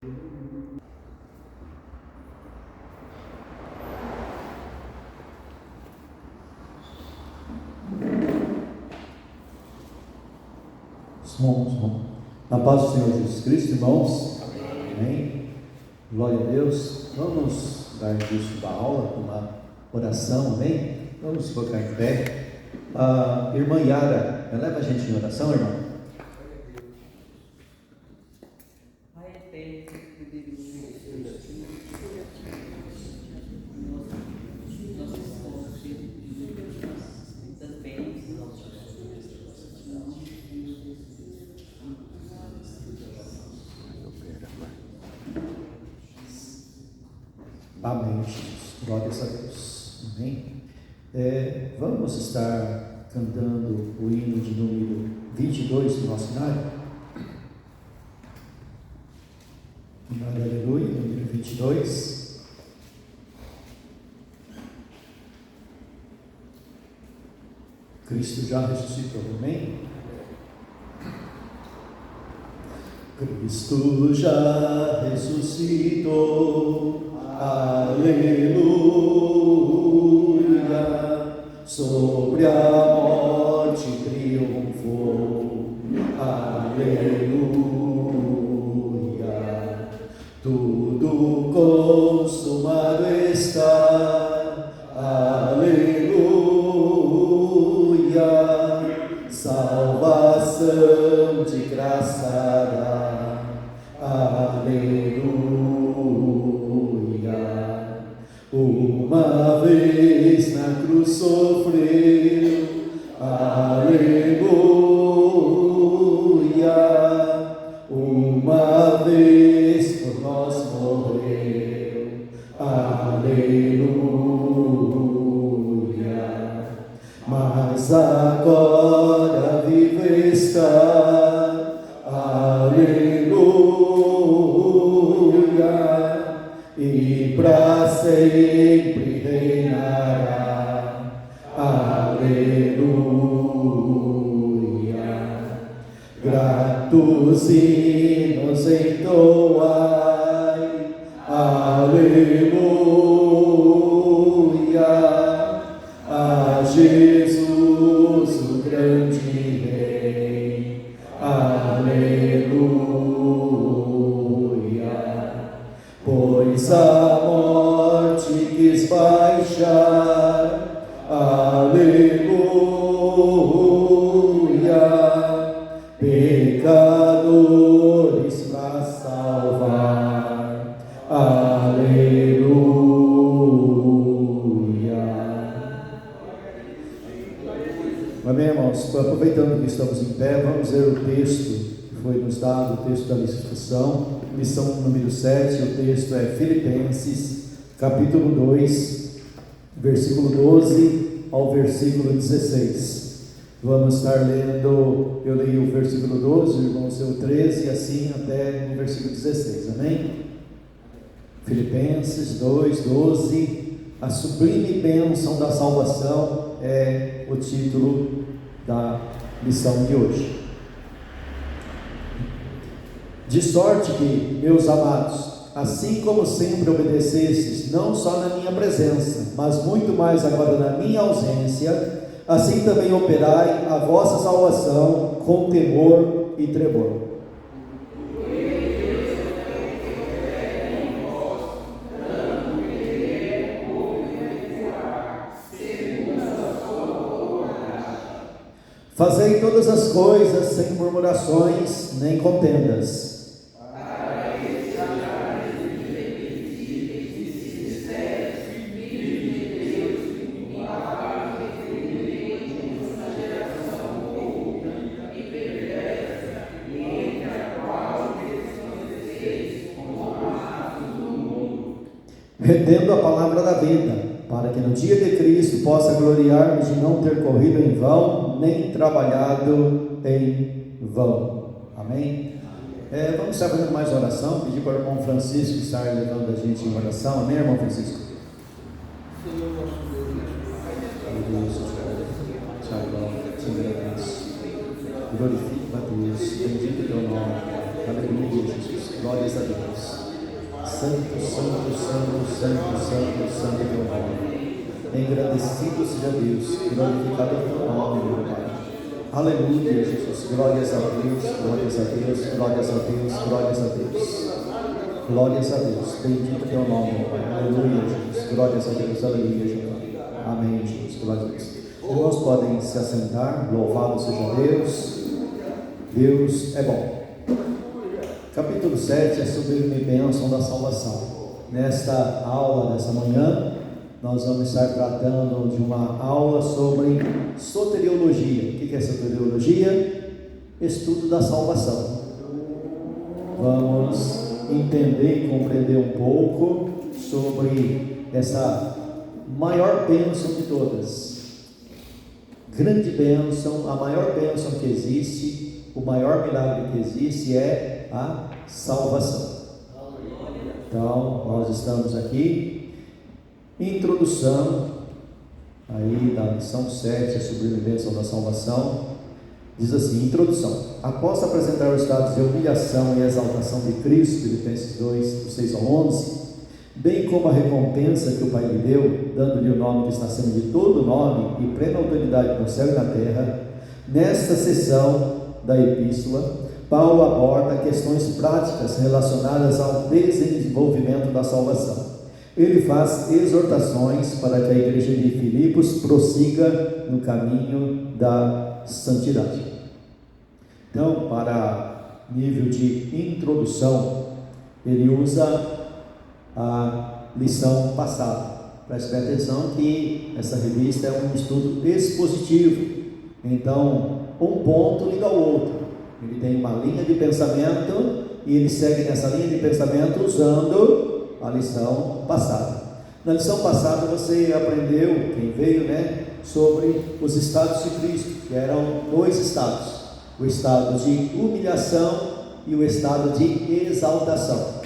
Na paz do Senhor Jesus Cristo, irmãos. Amém. Glória a Deus. Vamos dar início da aula com uma oração, amém? Vamos colocar em pé. A irmã Yara, leva a gente em oração, irmão. Amém, Jesus. Glórias a Deus. Amém. Vamos estar cantando o hino de número 22 do nosso cenário. Aleluia, número 22. Cristo já ressuscitou, amém? Cristo já ressuscitou. Aleluia, sobre a morte triunfou. Aleluia, tudo consumado está. Aleluia, salvação de graça dá. Aleluia. Uma vez na cruz sofreu, aleluia. Uma vez por nós morreu, aleluia. Mas agora vive está, aleluia. E para sempre reinará, aleluia. Gratos hinos entoai, aleluia. A Jesus o grande Rei, aleluia. Pois a morte quis baixar, aleluia, pecadores para salvar, aleluia. Amém, irmãos? Aproveitando que estamos em pé, vamos ler o texto que foi nos dado, o texto da lição. Lição número 7, o texto é Filipenses, capítulo 2, versículo 12 ao versículo 16. Vamos estar lendo, eu leio o versículo 12, o irmão seu 13, e assim até o versículo 16, amém? Filipenses 2, 12, a sublime bênção da salvação é o título da lição de hoje. De sorte que, meus amados, assim como sempre obedecestes, não só na minha presença, mas muito mais agora na minha ausência, assim também operai a vossa salvação com temor e tremor. Fazei todas as coisas sem murmurações nem contendas, retendo a palavra da vida, para que no dia de Cristo possa gloriar-me de não ter corrido em vão, nem trabalhado em vão. Amém? Vamos estar fazendo mais oração, pedir para o irmão Francisco estar levando a gente em oração. Amém, irmão Francisco? Senhor, nosso Deus, te adoro, te agradeço, glorifica a Deus, bendito teu nome, aleluia, Jesus. glórias a Deus. Santo, santo, santo, santo, santo, santo é teu nome. Engrandecido seja Deus, glorificado é teu nome, meu Pai. Aleluia, Jesus, glórias a Deus, glórias a Deus, glórias a Deus, glórias a Deus. Glórias a Deus, bendito teu nome, meu Pai. Aleluia, Jesus, glórias a Deus, aleluia, Jesus. Amém, Jesus, glórias a Deus. Irmãos podem se assentar, louvado seja Deus. Deus é bom. Capítulo 7 é sobre a bênção da salvação. Nesta aula, dessa manhã, nós vamos estar tratando de uma aula sobre soteriologia. O que é soteriologia? Estudo da salvação. Vamos entender e compreender um pouco sobre essa maior bênção de todas. Grande bênção, a maior bênção que existe, o maior milagre que existe é a salvação. Então, nós estamos aqui, introdução aí da lição 7, a sublime bênção da salvação. Diz assim, introdução: após apresentar os estados de humilhação e exaltação de Cristo, Filipenses 2, do 6 ao 11, bem como a recompensa que o Pai lhe deu, dando-lhe o nome que está acima de todo nome e plena autoridade no céu e na terra, nesta seção da epístola, Paulo aborda questões práticas relacionadas ao desenvolvimento da salvação. Ele faz exortações para que a igreja de Filipos prossiga no caminho da santidade. Então, para nível de introdução, ele usa a lição passada. Preste atenção que essa revista é um estudo expositivo. Então, um ponto liga ao outro. Ele tem uma linha de pensamento e ele segue nessa linha de pensamento usando a lição passada. Na lição passada você aprendeu, quem veio, sobre os estados de Cristo, que eram dois estados: o estado de humilhação e o estado de exaltação.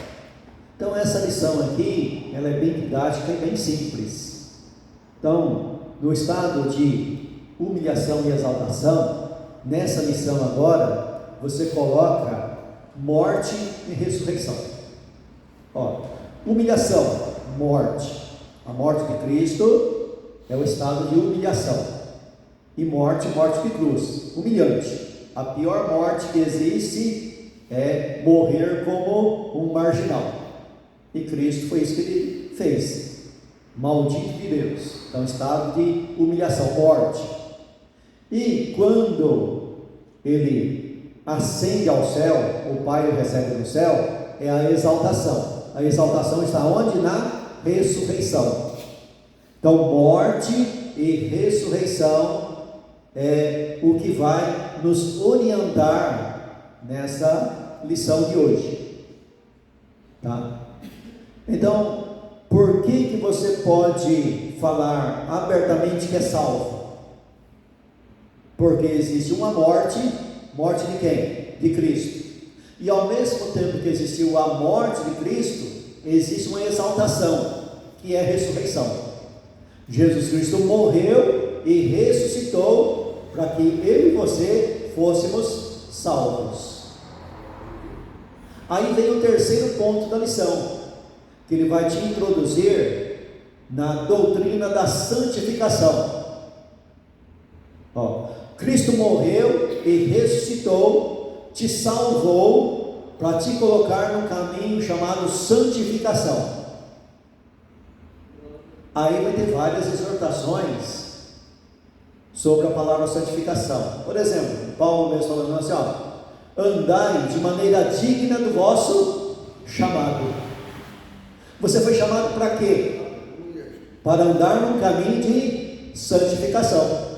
Então essa lição aqui, ela é bem didática e bem simples. Então, no estado de humilhação e exaltação, nessa lição agora, você coloca morte e ressurreição. Humilhação, morte. A morte de Cristo é o estado de humilhação. E morte, morte de cruz, humilhante. A pior morte que existe é morrer como um marginal. E Cristo foi isso que ele fez. Maldito de Deus. Então, estado de humilhação, morte. E quando ele ascende ao céu, o Pai o recebe no céu, é a exaltação. A exaltação está onde? Na ressurreição. Então, morte e ressurreição é o que vai nos orientar nessa lição de hoje. Tá? Então, por que você pode falar abertamente que é salvo? Porque existe uma morte de quem? De Cristo. E ao mesmo tempo que existiu a morte de Cristo, existe uma exaltação, que é a ressurreição. Jesus Cristo morreu e ressuscitou para que eu e você fôssemos salvos. Aí vem o terceiro ponto da lição, que ele vai te introduzir na doutrina da santificação. Cristo morreu e ressuscitou, te salvou para te colocar no caminho chamado santificação. Aí vai ter várias exortações sobre a palavra santificação. Por exemplo, Paulo mesmo falando assim, andai de maneira digna do vosso chamado. Você foi chamado para quê? Para andar num caminho de santificação.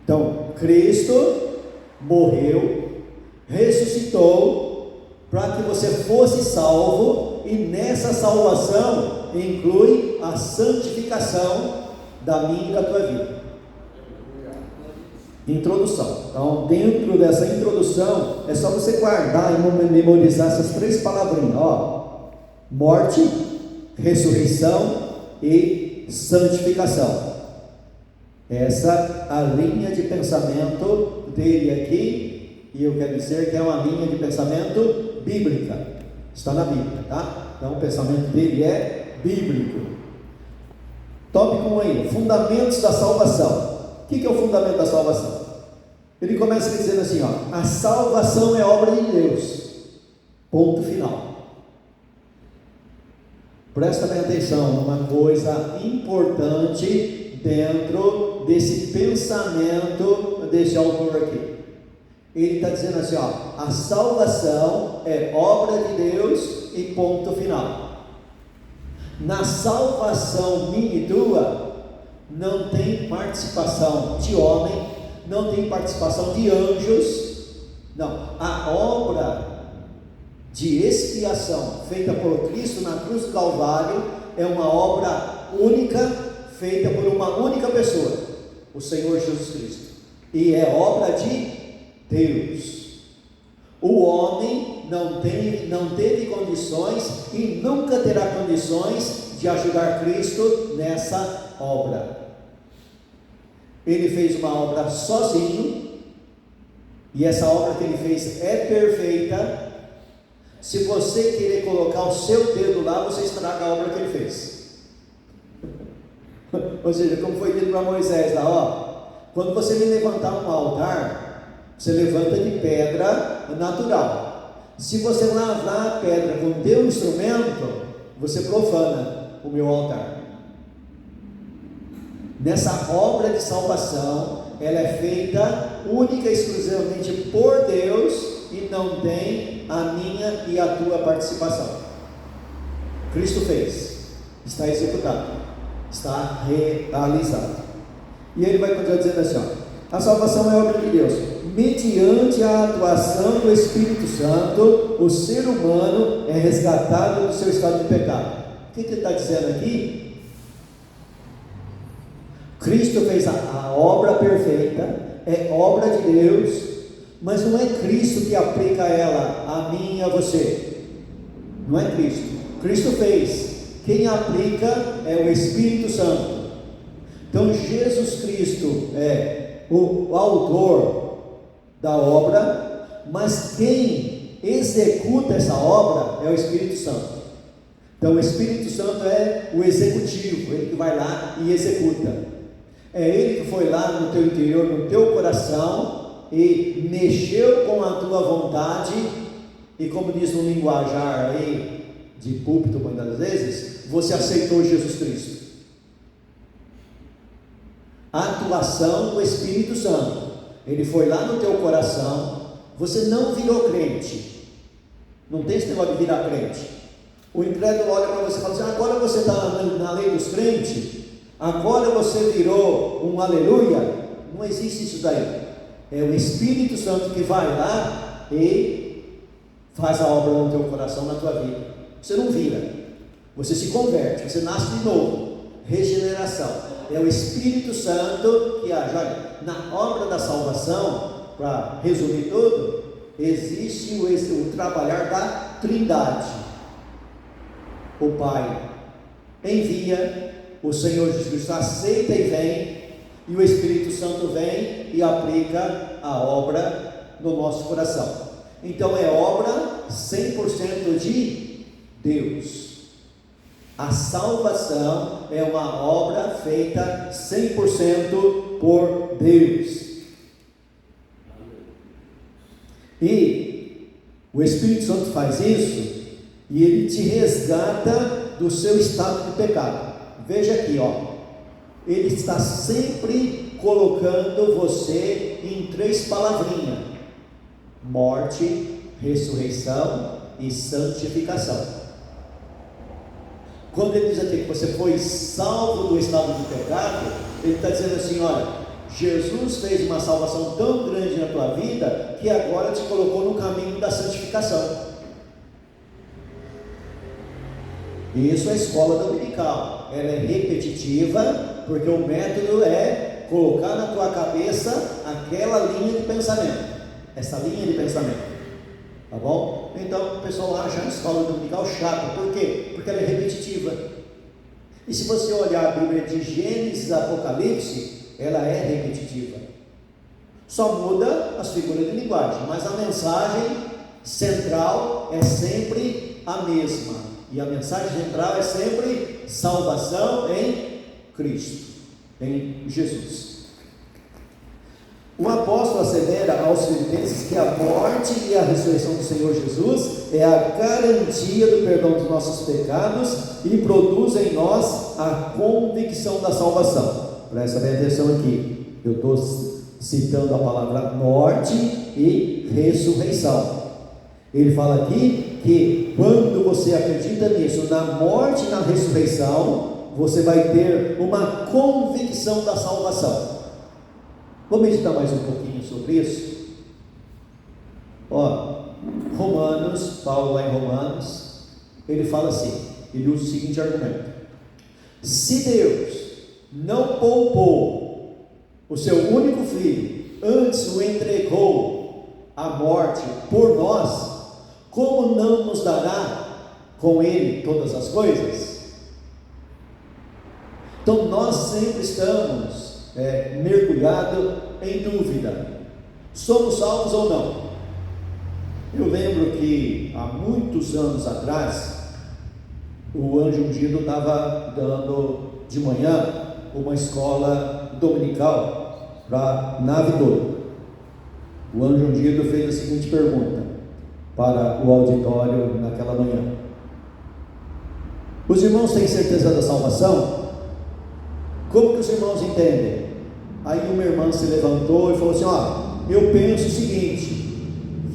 Então, Cristo morreu, ressuscitou para que você fosse salvo, e nessa salvação inclui a santificação da minha e da tua vida. Introdução. Então, dentro dessa introdução, é só você guardar e memorizar essas três palavrinhas, morte, ressurreição e santificação. Essa a linha de pensamento dele aqui, e eu quero dizer que é uma linha de pensamento bíblica. Está na Bíblia, tá? Então o pensamento dele é bíblico. Tópico 1 aí, fundamentos da salvação. O que é o fundamento da salvação? Ele começa dizendo assim, ó, a salvação é obra de Deus. Ponto final. Presta bem atenção numa coisa importante dentro desse pensamento desse autor aqui. Ele está dizendo assim, ó, a salvação é obra de Deus e ponto final. Na salvação minha e tua, não tem participação de homem, não tem participação de anjos, não. A obra de expiação feita por Cristo na cruz do Calvário é uma obra única, feita por uma única pessoa, o Senhor Jesus Cristo, e é obra de Deus. O homem não teve condições e nunca terá condições de ajudar Cristo nessa obra. Ele fez uma obra sozinho, e essa obra que ele fez é perfeita. Se você querer colocar o seu dedo lá, você estraga a obra que ele fez. Ou seja, como foi dito para Moisés lá, ó, quando você me levantar um altar, você levanta de pedra natural. Se você lavar a pedra com o teu instrumento, você profana o meu altar. Nessa obra de salvação, ela é feita única e exclusivamente por Deus e não tem a minha e a tua participação. Cristo fez, está executado, está realizado. E ele vai continuar dizendo assim, ó, a salvação é obra de Deus, mediante a atuação do Espírito Santo, o ser humano é resgatado do seu estado de pecado. O que ele está dizendo aqui? Cristo fez a obra perfeita, é obra de Deus, mas não é Cristo que aplica ela a mim e a você. Não é Cristo. Cristo fez. Quem aplica é o Espírito Santo. Então Jesus Cristo é o autor da obra, mas quem executa essa obra é o Espírito Santo. Então o Espírito Santo é o executivo, ele que vai lá e executa. É ele que foi lá no teu interior, no teu coração, e mexeu com a tua vontade, e como diz no linguajar aí de púlpito muitas vezes, você aceitou Jesus Cristo. A atuação do Espírito Santo, ele foi lá no teu coração, você não virou crente, não tem esse negócio de virar crente. O incrédulo olha para você e fala assim, agora você está na lei dos crentes, agora você virou um aleluia. Não existe isso daí. É o Espírito Santo que vai lá e faz a obra no teu coração, na tua vida. Você não vira, você se converte, você nasce de novo. Regeneração. É o Espírito Santo que age. Olha, na obra da salvação, para resumir tudo, existe o trabalhar da Trindade. O Pai envia, o Senhor Jesus Cristo aceita e vem, e o Espírito Santo vem e aplica a obra no nosso coração. Então é obra 100% de Deus. A salvação é uma obra feita 100% por Deus. E o Espírito Santo faz isso, e ele te resgata do seu estado de pecado. Veja aqui, ó, ele está sempre colocando você em 3 palavrinhas: morte, ressurreição e santificação. Quando ele diz aqui que você foi salvo do estado de pecado, ele está dizendo assim, olha, Jesus fez uma salvação tão grande na tua vida, que agora te colocou no caminho da santificação. Isso é a escola dominical, ela é repetitiva, porque o método é colocar na tua cabeça aquela linha de pensamento, essa linha de pensamento, tá bom? Então o pessoal acha a escola dominical chata, por quê? Porque ela é repetitiva. E se você olhar a Bíblia de Gênesis a Apocalipse, ela é repetitiva, só muda as figuras de linguagem, mas a mensagem central é sempre a mesma, e a mensagem central é sempre salvação em Cristo, em Jesus. O apóstolo assevera aos filipenses que a morte e a ressurreição do Senhor Jesus é a garantia do perdão dos nossos pecados e produz em nós a convicção da salvação. Presta bem atenção aqui, eu estou citando a palavra morte e ressurreição. Ele fala aqui que quando você acredita nisso, na morte e na ressurreição, você vai ter uma convicção da salvação. Vamos meditar mais um pouquinho sobre isso? Romanos, Paulo lá em Romanos, ele fala assim, ele usa o seguinte argumento: se Deus não poupou o seu único filho, antes o entregou à morte por nós, como não nos dará com ele todas as coisas? Então nós sempre estamos mergulhados em dúvida: somos salvos ou não? Eu lembro que há muitos anos atrás, o Anjo Ungido estava dando de manhã uma escola dominical para a nave toda. O Anjo Ungido fez a seguinte pergunta para o auditório naquela manhã: os irmãos têm certeza da salvação? Como que os irmãos entendem? Aí uma irmã se levantou e falou assim: eu penso o seguinte,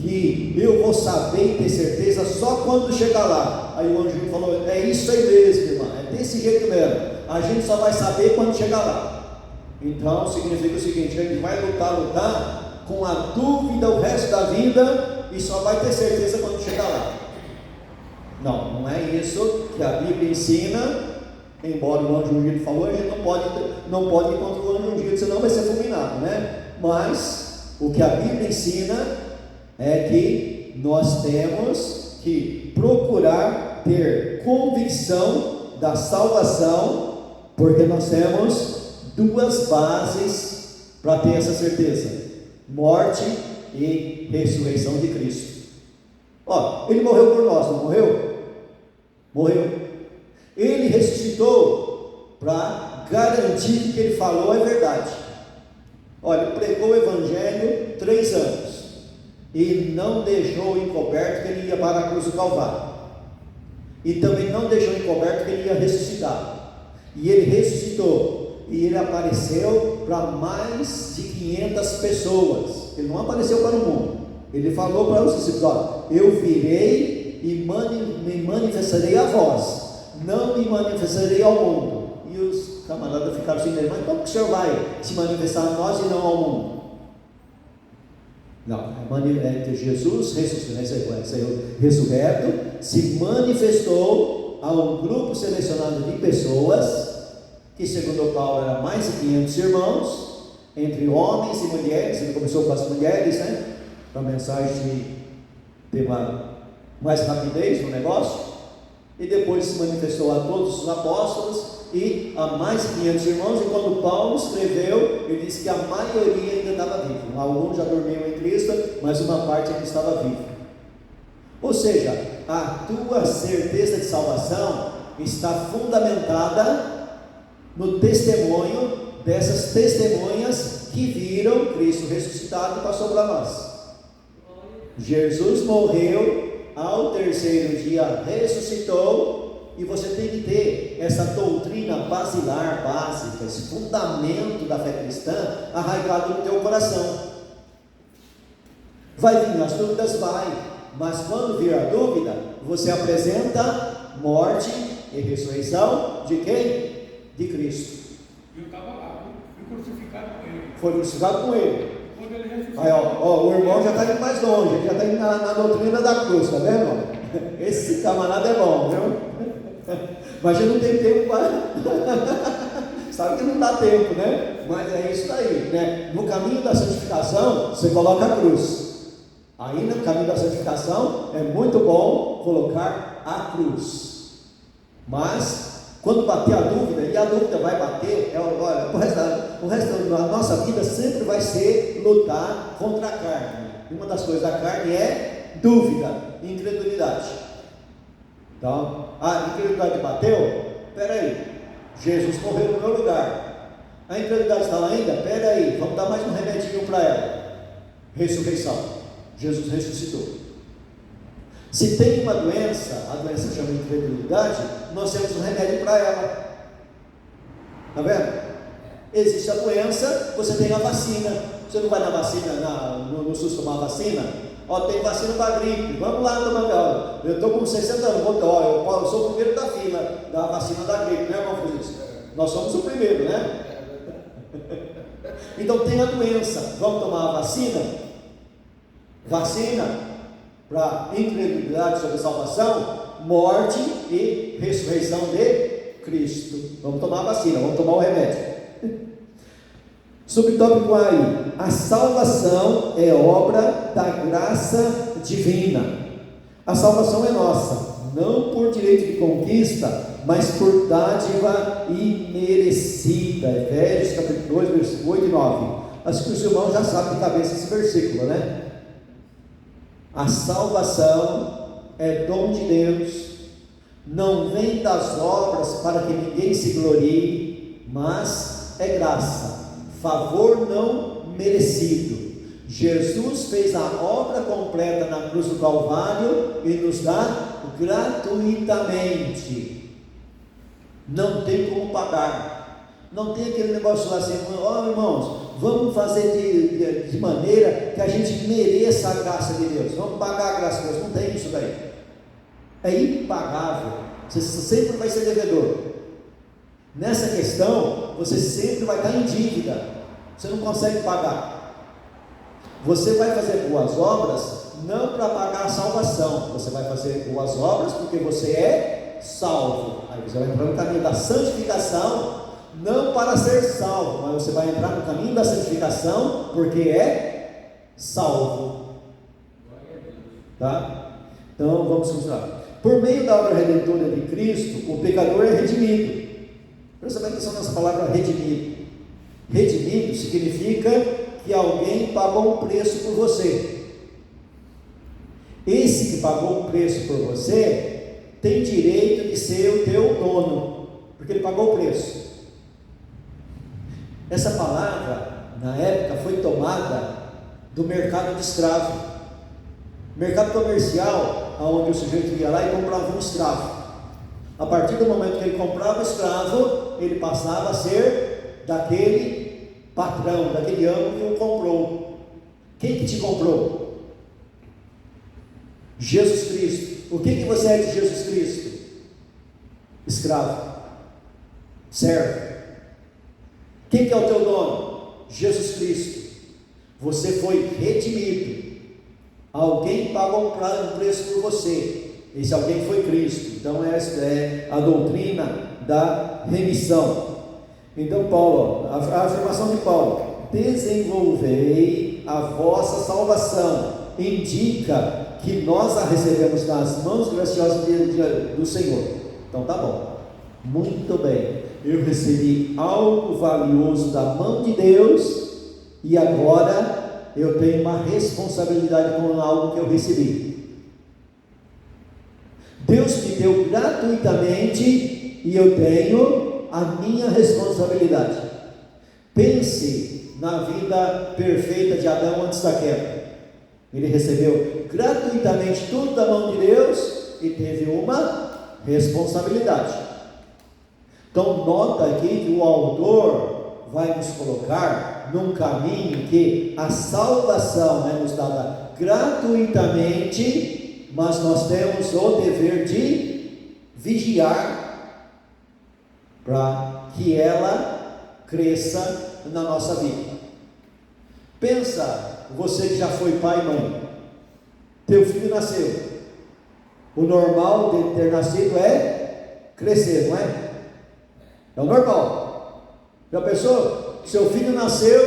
que eu vou saber e ter certeza só quando chegar lá. Aí o anjo falou: é isso aí mesmo, irmã, é desse jeito mesmo, a gente só vai saber quando chegar lá. Então significa o seguinte: a gente vai lutar com a dúvida o resto da vida e só vai ter certeza quando chegar lá. Não é isso que a Bíblia ensina. Embora o anjo ungido falou, a gente não pode ir contra o anjo ungido, senão vai ser fulminado, né? Mas o que a Bíblia ensina é que nós temos que procurar ter convicção da salvação, porque nós temos duas bases para ter essa certeza: morte e ressurreição de Cristo. Ele morreu por nós, não morreu? Morreu. Ele ressuscitou para garantir que o que ele falou é verdade. Ele pregou o Evangelho 3 anos e não deixou encoberto que ele ia para a cruz do Calvário, e também não deixou encoberto que ele ia ressuscitar. E ele ressuscitou, e ele apareceu para mais de 500 pessoas. Ele não apareceu para o mundo. Ele falou para os discípulos: eu virei e me manifestarei a vós, não me manifestarei ao mundo. E os camaradas ficaram assim: mas como que o Senhor vai se manifestar a nós e não ao mundo? Não, Jesus ressurreto se manifestou a um grupo selecionado de pessoas, que segundo Paulo era mais de 500 irmãos, entre homens e mulheres. Ele começou com as mulheres, para a mensagem ter mais rapidez no negócio. E depois se manifestou a todos os apóstolos e a mais de 500 irmãos. E quando Paulo escreveu, ele disse que a maioria ainda estava viva. Alguns já dormiam em Cristo, mas uma parte ainda estava viva. Ou seja, a tua certeza de salvação está fundamentada no testemunho dessas testemunhas que viram Cristo ressuscitado e passou para nós. Jesus morreu, ao 3º dia ressuscitou, e você tem que ter essa doutrina basilar, básica, esse fundamento da fé cristã arraigado no teu coração. Vai vir as dúvidas? Vai, mas quando vir a dúvida, você apresenta morte e ressurreição de quem? De Cristo. Eu estava lá, fui crucificado com ele. Foi crucificado com ele. Quando ele ressuscitou. Aí, o irmão já está indo mais longe, ele já está indo na doutrina da cruz, tá vendo? Esse camarada é bom, viu? Mas já não tem tempo para. Sabe que não dá tempo, né? Mas é isso aí, né? No caminho da santificação, você coloca a cruz. Aí no caminho da santificação é muito bom colocar a cruz. Mas quando bater a dúvida, e a dúvida vai bater, olha, o resto da nossa vida sempre vai ser lutar contra a carne. Uma das coisas da carne é Dúvida, incredulidade. Então, a incredulidade bateu? Peraí, Jesus morreu no meu lugar. A incredulidade está lá ainda? Peraí, vamos dar mais um remedinho para ela. Ressurreição. Jesus ressuscitou. Se tem uma doença, a doença chama incredulidade, nós temos um remédio para ela. Está vendo? Existe a doença, você tem a vacina. Você não vai na vacina, no SUS tomar vacina? Ó, tem vacina para gripe, vamos lá tomar. Eu estou com 60 anos, eu sou o primeiro da fila da vacina da gripe, né, irmão Francisco? Nós somos o primeiro, né? Então tem a doença, vamos tomar a vacina? Vacina para incredulidade sobre salvação, morte e ressurreição de Cristo. Vamos tomar a vacina, vamos tomar o remédio. Subtópico aí: a salvação é obra da graça divina. A salvação é nossa, não por direito de conquista, mas por dádiva imerecida. Efésios capítulo 2, versículo 8 e 9. Acho que os irmãos já sabem de cabeça esse versículo, né? A salvação é dom de Deus, não vem das obras para que ninguém se glorie, mas é graça, favor não merecido. Jesus fez a obra completa na cruz do Calvário e nos dá gratuitamente. Não tem como pagar. Não tem aquele negócio lá assim, irmãos, vamos fazer de maneira que a gente mereça a graça de Deus. Vamos pagar a graça de Deus. Não tem isso daí. É impagável. Você sempre vai ser devedor. Nessa questão, você sempre vai estar em dívida. Você não consegue pagar. Você vai fazer boas obras não para pagar a salvação. Você vai fazer boas obras porque você é salvo. Aí você vai entrar no caminho da santificação, não para ser salvo, mas você vai entrar no caminho da santificação porque é salvo. Tá? Então vamos continuar. Por meio da obra redentora de Cristo, o pecador é redimido. Presta bem atenção nessa palavra redimido. Redimido significa que alguém pagou um preço por você. Esse que pagou um preço por você tem direito de ser o teu dono, porque ele pagou o preço. Essa palavra, na época, foi tomada do mercado de escravo. Mercado comercial, onde o sujeito ia lá e comprava um escravo. A partir do momento que ele comprava o escravo, ele passava a ser daquele patrão, daquele amo que o comprou. Quem que te comprou? Jesus Cristo. O que você é de Jesus Cristo? Escravo, servo. Quem que é o teu dono? Jesus Cristo. Você foi redimido. Alguém pagou um preço por você. Esse alguém foi Cristo. Então essa é a doutrina da remissão. Então Paulo, a afirmação de Paulo: desenvolvei a vossa salvação, indica que nós a recebemos nas mãos graciosas do Senhor. Então tá bom, muito bem, eu recebi algo valioso da mão de Deus e agora eu tenho uma responsabilidade com algo que eu recebi. Deus me deu gratuitamente e eu tenho a minha responsabilidade. Pense na vida perfeita de Adão antes da queda. Ele recebeu gratuitamente tudo da mão de Deus e teve uma responsabilidade. Então nota aqui que o autor vai nos colocar num caminho que a salvação é nos dada gratuitamente, mas nós temos o dever de vigiar para que ela cresça na nossa vida. Pensa, você que já foi pai e mãe, teu filho nasceu, o normal de ter nascido é crescer, não é? É o normal. Já pensou? Seu filho nasceu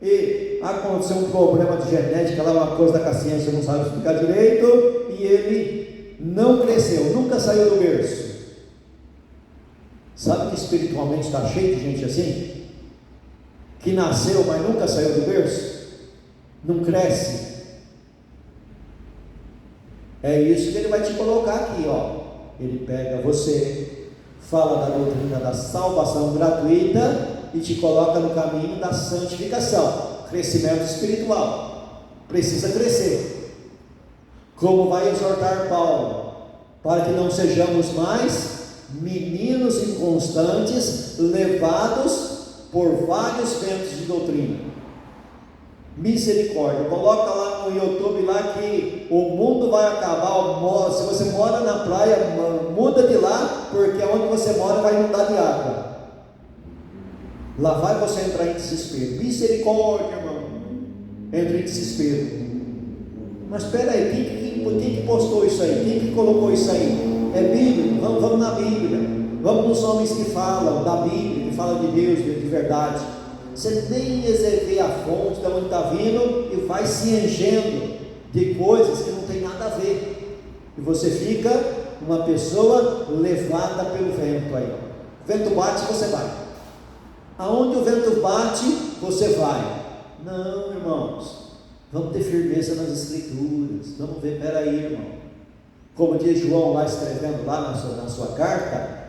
e aconteceu um problema de genética, lá uma coisa da ciência não sabe explicar direito, e ele não cresceu, nunca saiu do berço. Sabe que espiritualmente está cheio de gente assim? Que nasceu, mas nunca saiu do berço? Não cresce? É isso que ele vai te colocar aqui, ó. Ele pega você, fala da doutrina da salvação gratuita e te coloca no caminho da santificação, crescimento espiritual. Precisa crescer. Como vai exortar Paulo? Para que não sejamos mais meninos inconstantes, levados por vários ventos de doutrina. Misericórdia. Coloca lá no YouTube lá que o mundo vai acabar. Se você mora na praia, muda de lá, porque onde você mora vai inundar de água. Lá vai você entrar em desespero. Misericórdia, irmão. Entra em desespero. Mas espera aí, quem que postou isso aí? Quem que colocou isso aí? É Bíblia. Vamos na Bíblia. Vamos nos homens que falam da Bíblia, que falam de Deus, de verdade. Você nem vê a fonte de onde está vindo e vai se enchendo de coisas que não tem nada a ver. E você fica uma pessoa levada pelo vento aí. O vento bate, você vai. Aonde o vento bate, você vai. Não, irmãos. Vamos ter firmeza nas Escrituras. Vamos ver, peraí, irmão. Como diz João lá escrevendo lá na sua carta,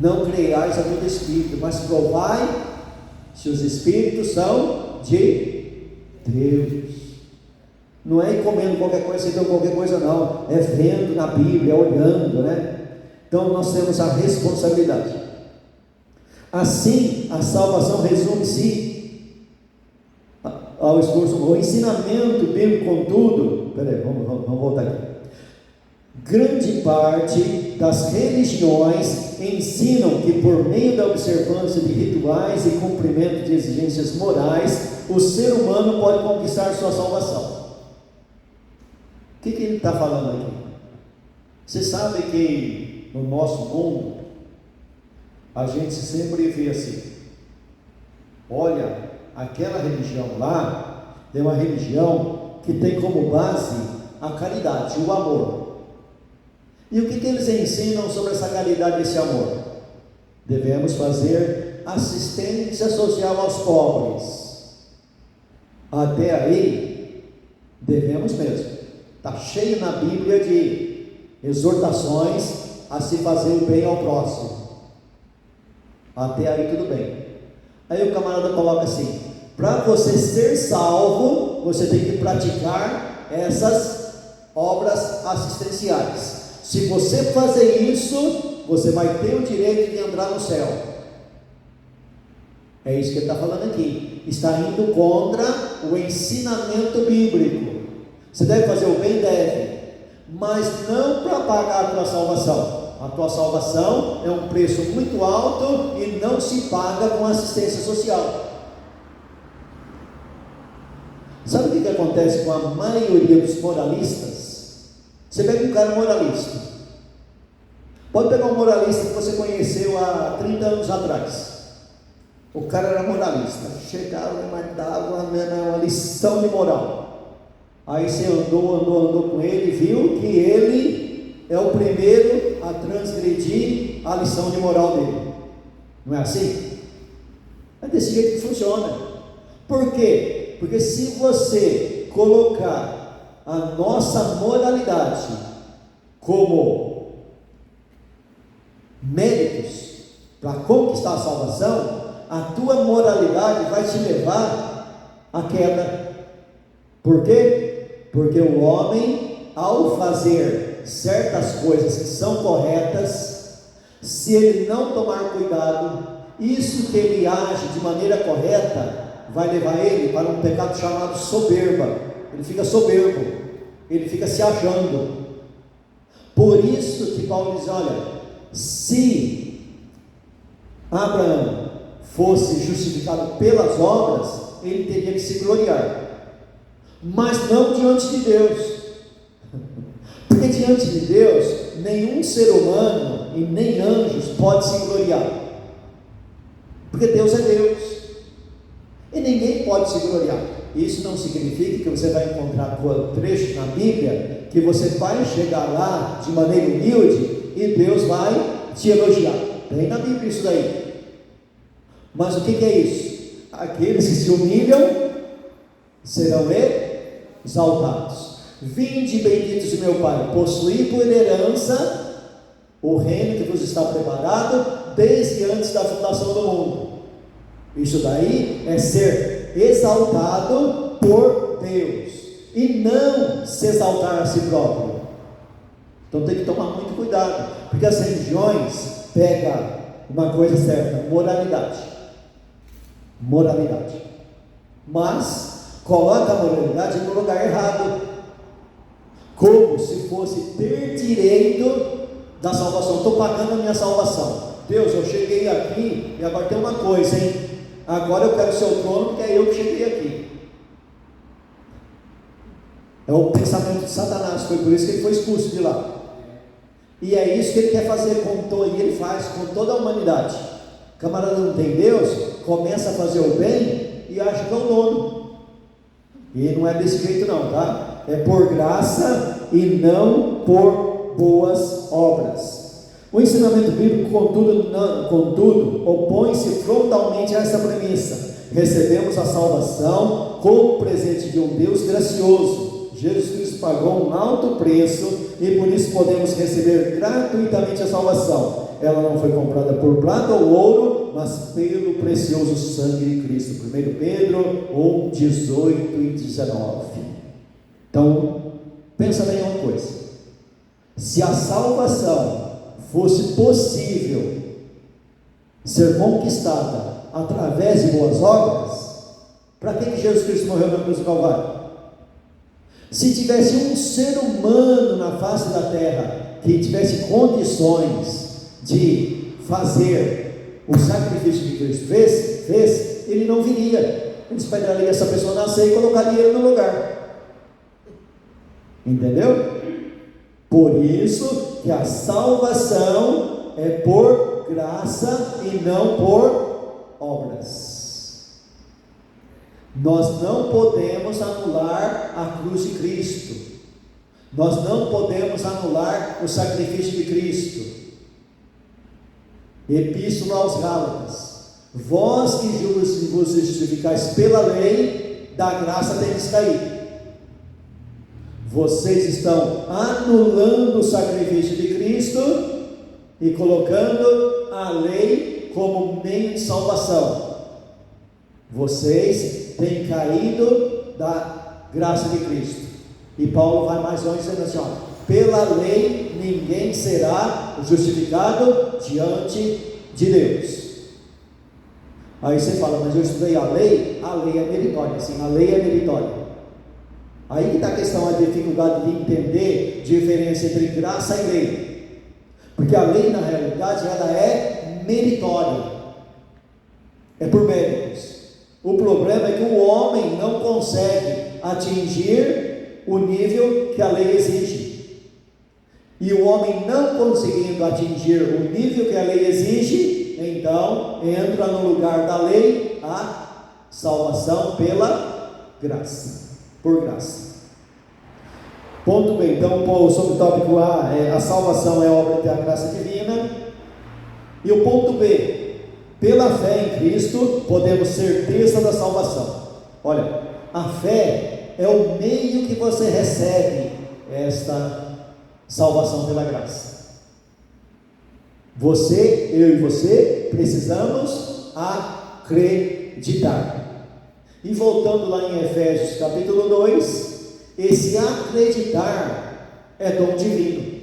não creiais a todo espírito, mas provai se os espíritos são de Deus. Não é ir comendo qualquer coisa, então qualquer coisa não. É vendo na Bíblia, é olhando, né? Então nós temos a responsabilidade. Assim, a salvação resume-se ao esforço, o ensinamento bíblico, contudo. Peraí, vamos voltar aqui. Grande parte das religiões ensinam que por meio da observância de rituais e cumprimento de exigências morais, o ser humano pode conquistar sua salvação. O que ele está falando aqui? Você sabe que no nosso mundo a gente sempre vê assim: olha, aquela religião lá é uma religião que tem como base a caridade, o amor. E o que eles ensinam sobre essa caridade e esse amor? Devemos fazer assistência social aos pobres. Até aí, devemos mesmo. Está cheio na Bíblia de exortações a se fazer o bem ao próximo. Até aí tudo bem. Aí o camarada coloca assim: para você ser salvo, você tem que praticar essas obras assistenciais. Se você fazer isso, você vai ter o direito de entrar no céu. É isso que ele está falando aqui. Está indo contra o ensinamento bíblico. Você deve fazer o bem? Deve, mas não para pagar a tua salvação. A tua salvação é um preço muito alto e não se paga com assistência social. Sabe o que acontece com a maioria dos moralistas? Você pega um cara moralista. Pode pegar um moralista que você conheceu há 30 anos atrás. O cara era moralista. Chegava e mandava uma lição de moral. Aí você andou com ele e viu que ele é o primeiro a transgredir a lição de moral dele. Não é assim? É desse jeito que funciona. Por quê? Porque se você colocar a nossa moralidade como méritos para conquistar a salvação, a tua moralidade vai te levar à queda. Por quê? Porque o homem, ao fazer certas coisas que são corretas, se ele não tomar cuidado, isso que ele age de maneira correta vai levar ele para um pecado chamado soberba. Ele fica soberbo, ele fica se achando. Por isso que Paulo diz: olha, se Abraão fosse justificado pelas obras, ele teria que se gloriar, mas não diante de Deus, porque diante de Deus, nenhum ser humano e nem anjos pode se gloriar, porque Deus é Deus, e ninguém pode se gloriar. Isso não significa que você vai encontrar trecho na Bíblia que você vai chegar lá de maneira humilde e Deus vai te elogiar. Tem na Bíblia isso daí. Mas o que é isso? Aqueles que se humilham serão exaltados. Vinde, benditos de meu Pai, possuí por herança o reino que vos está preparado desde antes da fundação do mundo. Isso daí é ser exaltado por Deus e não se exaltar a si próprio. Então tem que tomar muito cuidado, porque as religiões pegam uma coisa certa, moralidade, mas coloca a moralidade no lugar errado, como se fosse ter direito da salvação. Estou pagando a minha salvação. Deus, eu cheguei aqui e agora tem uma coisa, hein? Agora eu quero o seu trono, porque é eu que cheguei aqui. É o pensamento de Satanás, foi por isso que ele foi expulso de lá. E é isso que ele quer fazer e ele faz com toda a humanidade. O camarada não tem Deus, começa a fazer o bem e acha que é o dono. E não é desse jeito não, tá? É por graça e não por boas obras. O ensinamento bíblico, contudo, opõe-se frontalmente a essa premissa. Recebemos a salvação como presente de um Deus gracioso. Jesus Cristo pagou um alto preço e por isso podemos receber gratuitamente a salvação. Ela não foi comprada por prata ou ouro, mas pelo precioso sangue de Cristo. 1 Pedro 1, 18 e 19. Então, pensa bem uma coisa: se a salvação fosse possível ser conquistada através de boas obras, para que Jesus Cristo morreu na cruz do Calvário? Se tivesse um ser humano na face da terra que tivesse condições de fazer o sacrifício que Cristo fez, ele não viria. Ele esperaria essa pessoa nascer e colocaria ele no lugar. Entendeu? Por isso que a salvação é por graça e não por obras. Nós não podemos anular a cruz de Cristo. Nós não podemos anular o sacrifício de Cristo. Epístola aos Gálatas: vós que vos justificais pela lei, da graça tendes caído. Vocês estão anulando o sacrifício de Cristo e colocando a lei como meio de salvação. Vocês têm caído da graça de Cristo. E Paulo vai mais longe dizendo assim: pela lei ninguém será justificado diante de Deus. Aí você fala: mas eu estudei a lei é meritória. Sim, a lei é meritória. Aí que está a questão, a dificuldade de entender a diferença entre graça e lei. Porque a lei, na realidade, ela é meritória, é por méritos. O problema é que o homem não consegue atingir o nível que a lei exige. E o homem não conseguindo atingir o nível que a lei exige, então entra no lugar da lei a salvação pela graça. Por graça. Ponto B. Então, sobre o tópico A, a salvação é obra da graça divina. E o ponto B: pela fé em Cristo podemos certeza da salvação. Olha, a fé é o meio que você recebe esta salvação pela graça. Eu e você precisamos acreditar. E voltando lá em Efésios capítulo 2, esse acreditar é dom divino.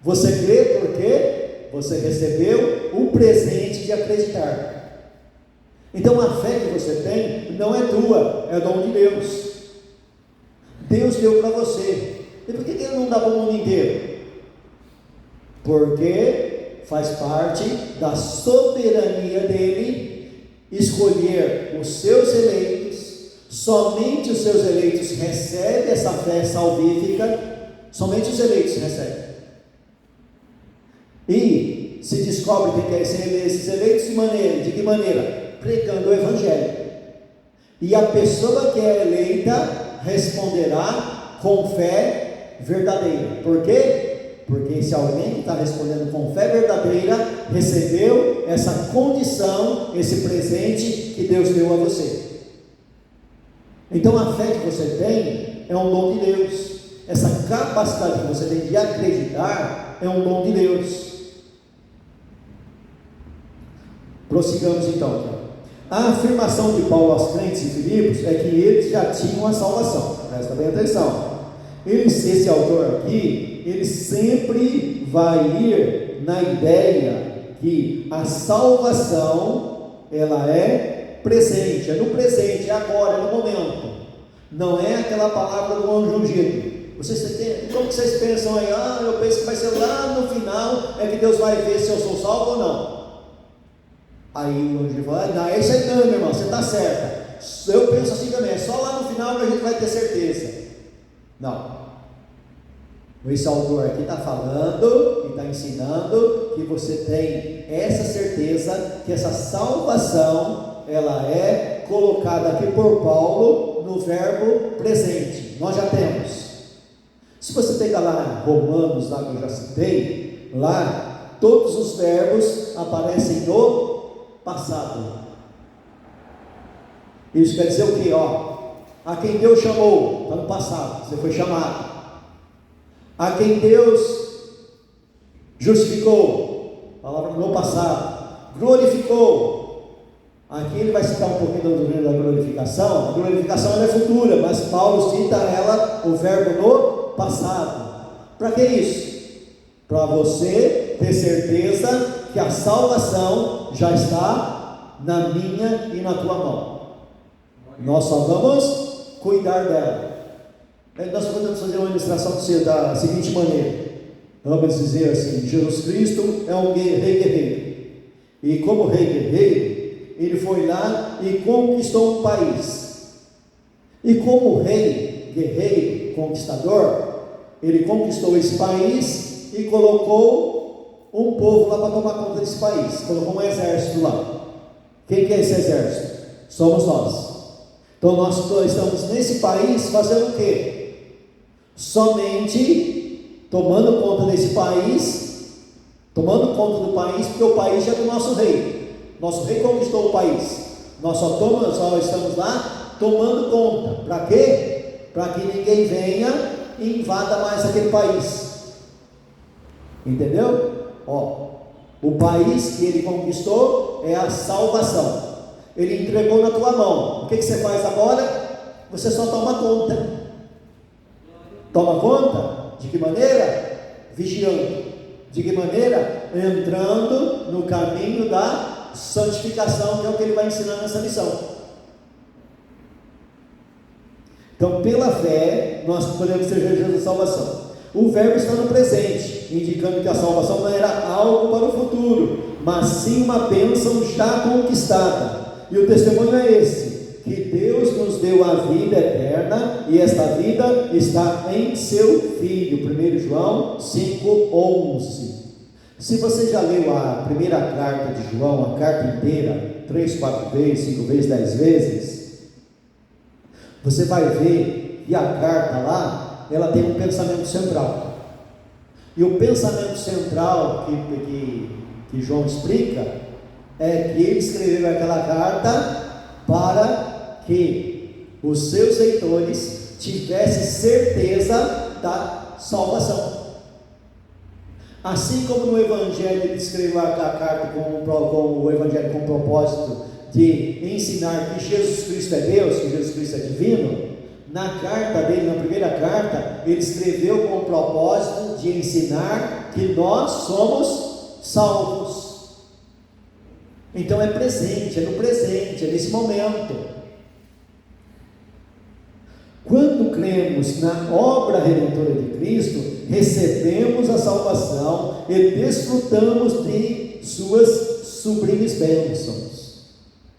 Você crê porque você recebeu o presente de acreditar. Então a fé que você tem não é tua, é dom de Deus. Deus deu para você. E por que Ele não dá para o mundo inteiro? Porque faz parte da soberania dele escolher os seus eleitos. Somente os seus eleitos recebem essa fé salvífica. Somente os eleitos recebem. E se descobre quem quer ser esses eleitos de que maneira? Pregando o Evangelho. E a pessoa que é eleita responderá com fé verdadeira. Por quê? Porque se alguém que está respondendo com fé verdadeira recebeu essa condição, esse presente que Deus deu a você. Então a fé que você tem é um dom de Deus. essa capacidade que você tem de acreditar é um dom de Deus. Prossigamos então. A afirmação de Paulo aos crentes em Filipos é que eles já tinham a salvação. Presta bem atenção. Esse autor aqui, ele sempre vai ir na ideia que a salvação, ela é presente, é no presente, é agora, é no momento. Não é aquela palavra do anjo ungido. Como que vocês pensam aí? Eu penso que vai ser lá no final, é que Deus vai ver se eu sou salvo ou não. Aí o anjo fala, não, é isso aí não, meu irmão, você está certa. Eu penso assim também, é só lá no final que a gente vai ter certeza. Não. Esse autor aqui está falando e está ensinando que você tem essa certeza, que essa salvação, ela é colocada aqui por Paulo no verbo presente. Nós já temos. Se você pegar lá Romanos, lá que eu já citei, lá todos os verbos aparecem no passado. Isso quer dizer o quê? A quem Deus chamou, está no passado, você foi chamado. A quem Deus justificou, palavra no passado. Glorificou. Aqui ele vai citar um pouquinho da glorificação. A glorificação ela é futura, mas Paulo cita ela, o verbo no passado. Para que isso? Para você ter certeza que a salvação já está na minha e na tua mão. Nós só vamos cuidar dela. Nós podemos fazer uma ilustração da seguinte maneira. Vamos dizer assim, Jesus Cristo é um rei guerreiro. E como rei guerreiro, ele foi lá e conquistou um país. E como rei guerreiro, conquistador, ele conquistou esse país e colocou um povo lá para tomar conta desse país. Colocou um exército lá. Quem que é esse exército? Somos nós. Então nós estamos nesse país fazendo o quê? Somente tomando conta desse país, tomando conta do país, porque o país é do nosso rei. Nosso rei conquistou o país. Nós só estamos lá tomando conta. Para quê? Para que ninguém venha e invada mais aquele país. Entendeu? O país que ele conquistou é a salvação. Ele entregou na tua mão. O que você faz agora? Você só toma conta. Toma conta? De que maneira? Vigiando. De que maneira? Entrando no caminho da santificação, que é o que ele vai ensinar nessa lição. Então, pela fé, nós podemos ser receber a salvação. O verbo está no presente, indicando que a salvação não era algo para o futuro, mas sim uma bênção já conquistada. E o testemunho é esse, que Deus nos deu a vida eterna, e esta vida está em seu Filho. 1 João 5,11. Se você já leu a primeira carta de João, a carta inteira, 3, 4 vezes, 5 vezes, 10 vezes, você vai ver que a carta lá, ela tem um pensamento central. E o pensamento central que João explica é que ele escreveu aquela carta para que os seus leitores tivessem certeza da salvação. Assim como no Evangelho ele escreveu a carta com o Evangelho com o propósito de ensinar que Jesus Cristo é Deus, que Jesus Cristo é divino, na carta dele, na primeira carta, ele escreveu com o propósito de ensinar que nós somos salvos. Então é presente, é no presente, é nesse momento. Quando cremos na obra redentora de Cristo, recebemos a salvação e desfrutamos de suas sublimes bênçãos.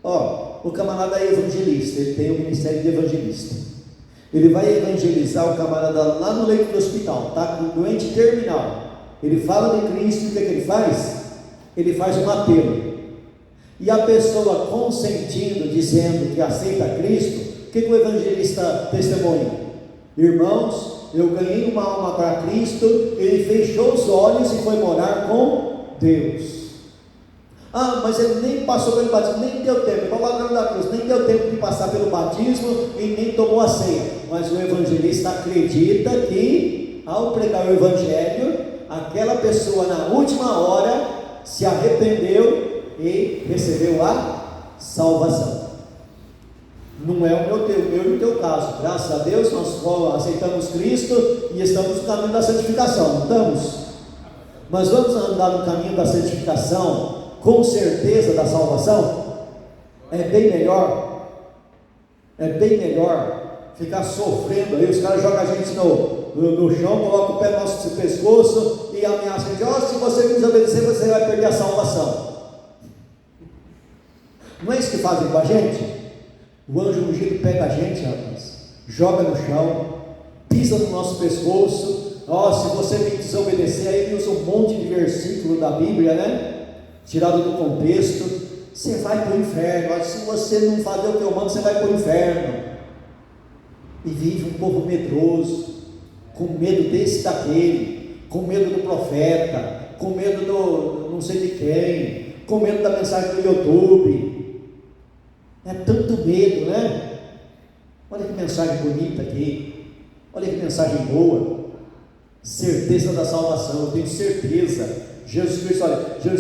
O camarada é evangelista, ele tem o ministério de evangelista. Ele vai evangelizar o camarada lá no leito do hospital, está com doente terminal. Ele fala de Cristo, e o que ele faz? Ele faz um apelo. E a pessoa consentindo, dizendo que aceita Cristo, o que o evangelista testemunha? Irmãos, eu ganhei uma alma para Cristo, ele fechou os olhos e foi morar com Deus. Ah, mas ele nem passou pelo batismo, nem deu tempo, igual o ladrão da cruz, nem deu tempo de passar pelo batismo e nem tomou a ceia. Mas o evangelista acredita que, ao pregar o evangelho, aquela pessoa na última hora se arrependeu e recebeu a salvação. Não é o meu e o teu caso. Graças a Deus nós aceitamos Cristo e estamos no caminho da santificação, não estamos? Mas vamos andar no caminho da santificação com certeza da salvação? É bem melhor ficar sofrendo aí. Os caras jogam a gente no chão, colocam o pé no nosso pescoço e ameaçam a gente: se você me desobedecer, você vai perder a salvação. Não é isso que fazem com a gente? O anjo ungido pega a gente, rapaz, joga no chão, pisa no nosso pescoço. Se você me desobedecer, aí ele usa um monte de versículo da Bíblia, né? Tirado do contexto. Você vai para o inferno. Se você não fazer o que eu mando, você vai para o inferno. E vive um povo medroso, com medo desse daquele, com medo do profeta, com medo do não sei de quem, com medo da mensagem do YouTube. É tanto medo, né? Olha que mensagem bonita aqui, olha que mensagem boa. Certeza da salvação, eu tenho certeza. Jesus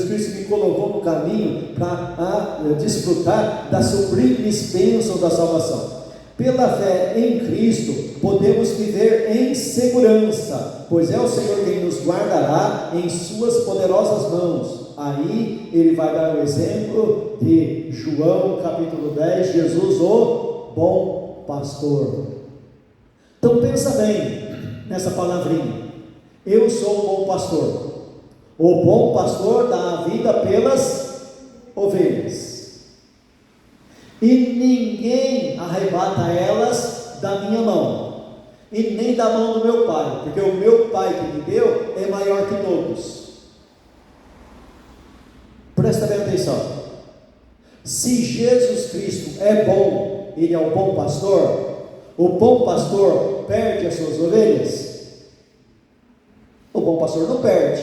Cristo me colocou no caminho para desfrutar das sublimes bênçãos da salvação. Pela fé em Cristo, podemos viver em segurança, pois é o Senhor quem nos guardará em suas poderosas mãos. Aí ele vai dar o exemplo de João capítulo 10, Jesus o bom pastor. Então pensa bem nessa palavrinha: eu sou um bom pastor. O bom pastor dá a vida pelas ovelhas, e ninguém arrebata elas da minha mão, e nem da mão do meu Pai, porque o meu Pai que me deu é maior que todos. Presta bem atenção: se Jesus Cristo é bom, ele é o bom pastor perde as suas ovelhas? O bom pastor não perde.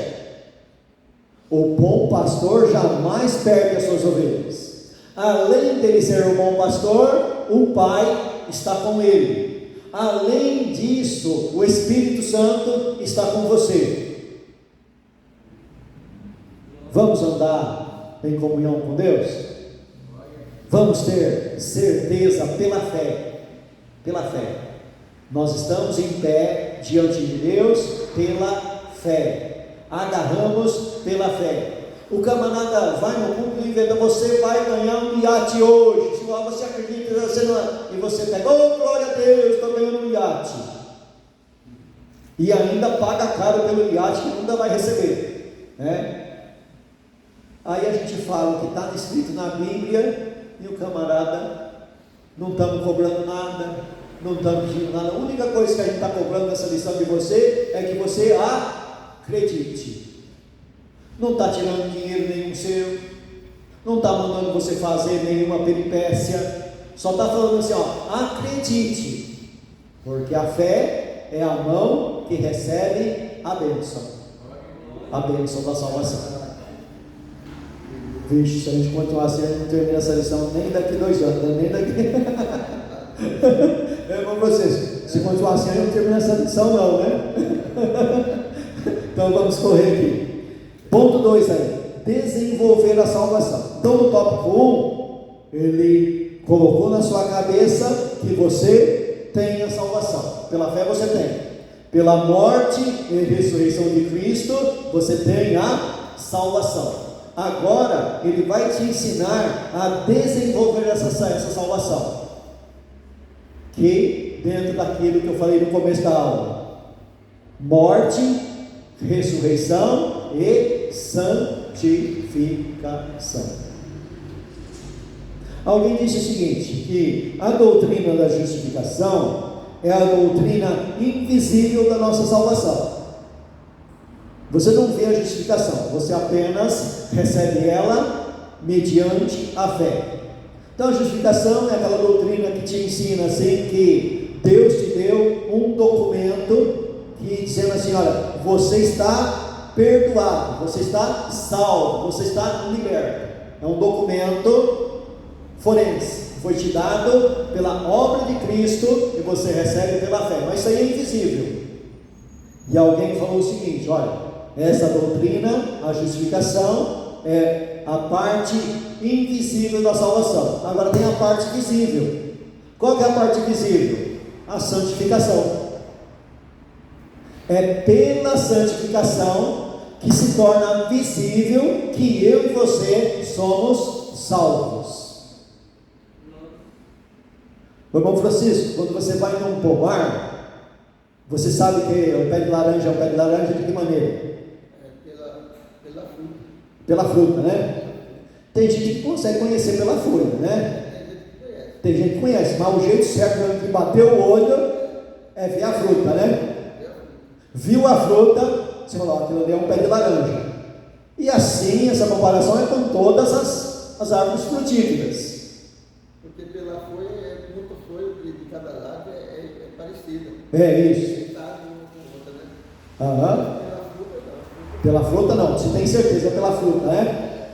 O bom pastor jamais perde as suas ovelhas. Além dele ser o bom pastor, o Pai está com ele. Além disso, o Espírito Santo está com você. Vamos andar em comunhão com Deus? Vamos ter certeza pela fé. Pela fé. Nós estamos em pé diante de Deus pela fé. Agarramos pela fé. O camarada vai no mundo e inventa: você vai ganhar um iate hoje. Se você acredita, você não, e você pega: glória a Deus, estou ganhando um iate. E ainda paga caro pelo iate que nunca vai receber, né? Aí a gente fala o que está escrito na Bíblia e o camarada: não estamos cobrando nada, não estamos pedindo nada. A única coisa que a gente está cobrando nessa lição de você é que você acredite. Não está tirando dinheiro nenhum seu, não está mandando você fazer nenhuma peripécia, só está falando assim: acredite, porque a fé é a mão que recebe a bênção da salvação. Vixe, se a gente continuar assim, a gente não termina essa lição nem daqui 2 anos, nem daqui. É com vocês, se continuar assim, a gente não termina essa lição, não, né? Então vamos correr aqui. Ponto 2 aí: desenvolver a salvação. Então no tópico 1, ele colocou na sua cabeça que você tem a salvação. Pela fé você tem. Pela morte e ressurreição de Cristo, você tem a salvação. Agora ele vai te ensinar a desenvolver essa salvação, que dentro daquilo que eu falei no começo da aula: morte, ressurreição e santificação. Alguém disse o seguinte, que a doutrina da justificação é a doutrina invisível da nossa salvação. Você não vê a justificação, você apenas recebe ela mediante a fé. Então a justificação é aquela doutrina que te ensina assim, que Deus te deu um documento que dizendo assim: olha, você está perdoado, você está salvo, você está liberto. É um documento forense. Foi te dado pela obra de Cristo e você recebe pela fé. Mas isso aí é invisível. E alguém falou o seguinte: olha, essa doutrina, a justificação, é a parte invisível da salvação. Agora tem a parte visível. Qual que é a parte visível? A santificação. É pela santificação que se torna visível que eu e você somos salvos. Irmão Francisco, quando você vai num pomar, você sabe que o pé de laranja é um pé de laranja de que maneira? Pela fruta. Pela fruta, né? Tem gente que consegue conhecer pela folha, né? Tem gente que conhece, mas o jeito certo de bater o olho é ver a fruta, né? Viu a fruta, você falou, aquilo ali é um pé de laranja. E assim, essa comparação é com todas as árvores frutíferas. Porque pela folha, muita folha de cada lado é parecida. É isso. Metade uma com outra, né? Aham. Pela fruta não. Pela fruta não, você tem certeza pela fruta, né?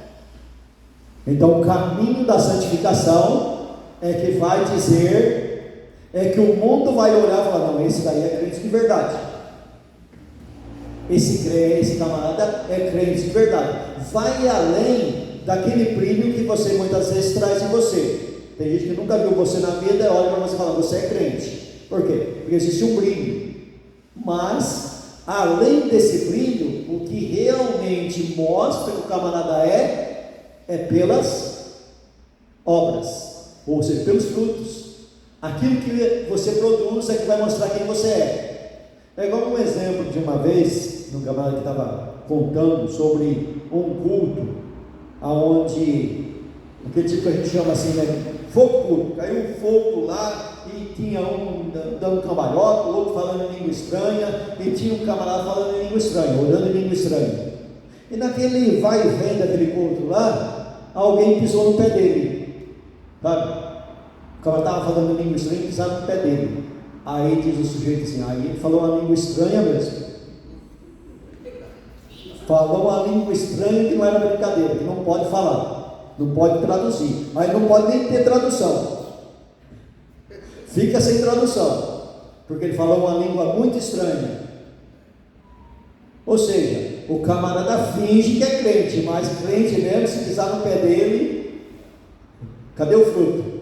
Então o caminho da santificação é que vai dizer, é que o mundo vai olhar e falar, não, esse daí é crente de verdade. Esse camarada é crente de verdade. Vai além daquele brilho que você muitas vezes traz em você. Tem gente que nunca viu você na vida e olha para você e fala, você é crente. Por quê? Porque existe um brilho. Mas, além desse brilho, o que realmente mostra que o camarada é pelas obras, ou seja, pelos frutos. Aquilo que você produz é que vai mostrar quem você é. É igual um exemplo de uma vez, um camarada que estava contando sobre um culto, aonde, aquele tipo que a gente chama assim, né? Fogo culto, caiu um fogo lá e tinha um dando cambalhota, o outro falando em língua estranha, e tinha um camarada falando em língua estranha, orando em língua estranha. E naquele vai e vem daquele culto lá, alguém pisou no pé dele, sabe? O camarada estava falando em língua estranha e pisaram no pé dele. Aí diz o sujeito assim, aí ele falou uma língua estranha mesmo. Falou uma língua estranha que não era brincadeira, que não pode falar, não pode traduzir, mas não pode nem ter tradução. Fica sem tradução, porque ele falou uma língua muito estranha. Ou seja, o camarada finge que é crente, mas crente mesmo, se pisar no pé dele, cadê o fruto?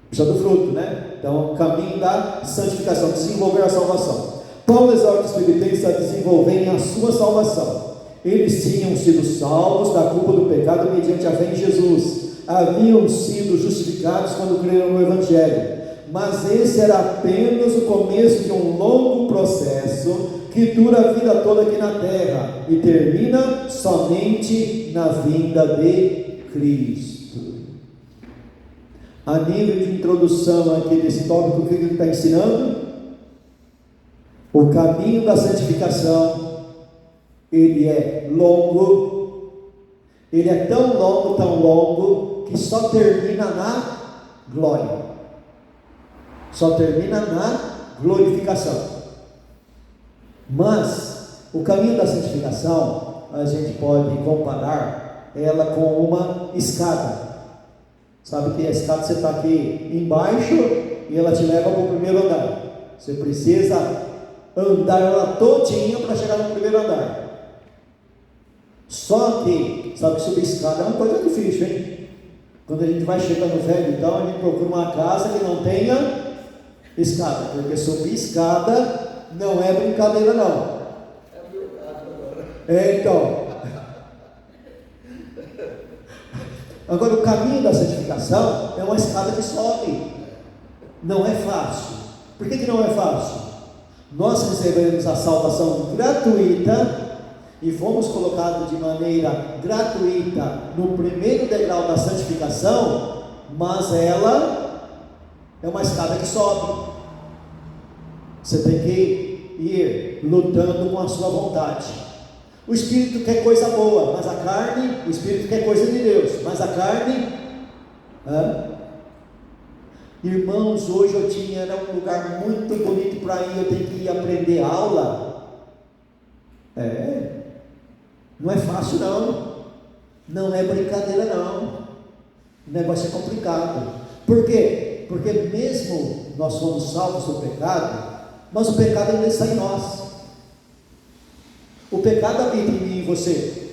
Precisa do fruto, né? Então, o caminho da santificação, desenvolver a salvação. Paulo exorta os filipenses a desenvolverem a sua salvação. Eles tinham sido salvos da culpa do pecado mediante a fé em Jesus. Haviam sido justificados quando creram no Evangelho. Mas esse era apenas o começo de um longo processo que dura a vida toda aqui na terra e termina somente na vinda de Cristo. A nível de introdução aqui desse tópico, o que ele está ensinando? O caminho da santificação, ele é longo, ele é tão longo, que só termina na glória, só termina na glorificação. Mas, o caminho da santificação, a gente pode comparar ela com uma escada. Sabe que a escada você está aqui embaixo e ela te leva para o primeiro andar. Você precisa andar ela todinha para chegar no primeiro andar. Só que, sabe que subir escada é uma coisa difícil, hein? Quando a gente vai chegando velho, então a gente procura uma casa que não tenha escada, porque subir escada não é brincadeira não. É o meu caso agora. Então. Agora, o caminho da santificação é uma escada que sobe. Não é fácil. Por que não é fácil? Nós recebemos a salvação gratuita e fomos colocados de maneira gratuita no primeiro degrau da santificação, mas ela é uma escada que sobe. Você tem que ir lutando com a sua vontade. O Espírito quer coisa boa, mas a carne, o Espírito quer coisa de Deus, mas a carne, irmãos, hoje era um lugar muito bonito para ir, eu tenho que ir aprender aula, não é fácil não, Não é brincadeira não. O negócio é complicado. Por quê? Porque mesmo nós somos salvos do pecado, mas o pecado ainda está em nós. O pecado habita em mim e em você.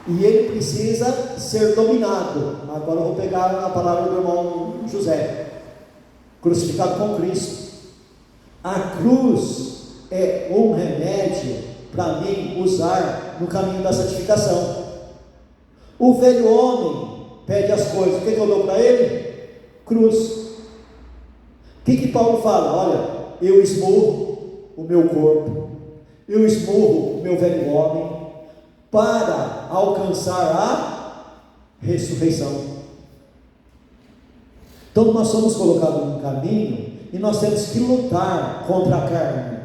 E ele precisa ser dominado. Agora eu vou pegar a palavra do irmão José. Crucificado com Cristo. A cruz é um remédio para mim usar no caminho da santificação. O velho homem pede as coisas. O que eu dou para ele? Cruz. O que Paulo fala? Olha, eu esmurro o meu corpo, eu esmurro o meu velho homem para alcançar a ressurreição. Então nós somos colocados num caminho e nós temos que lutar contra a carne.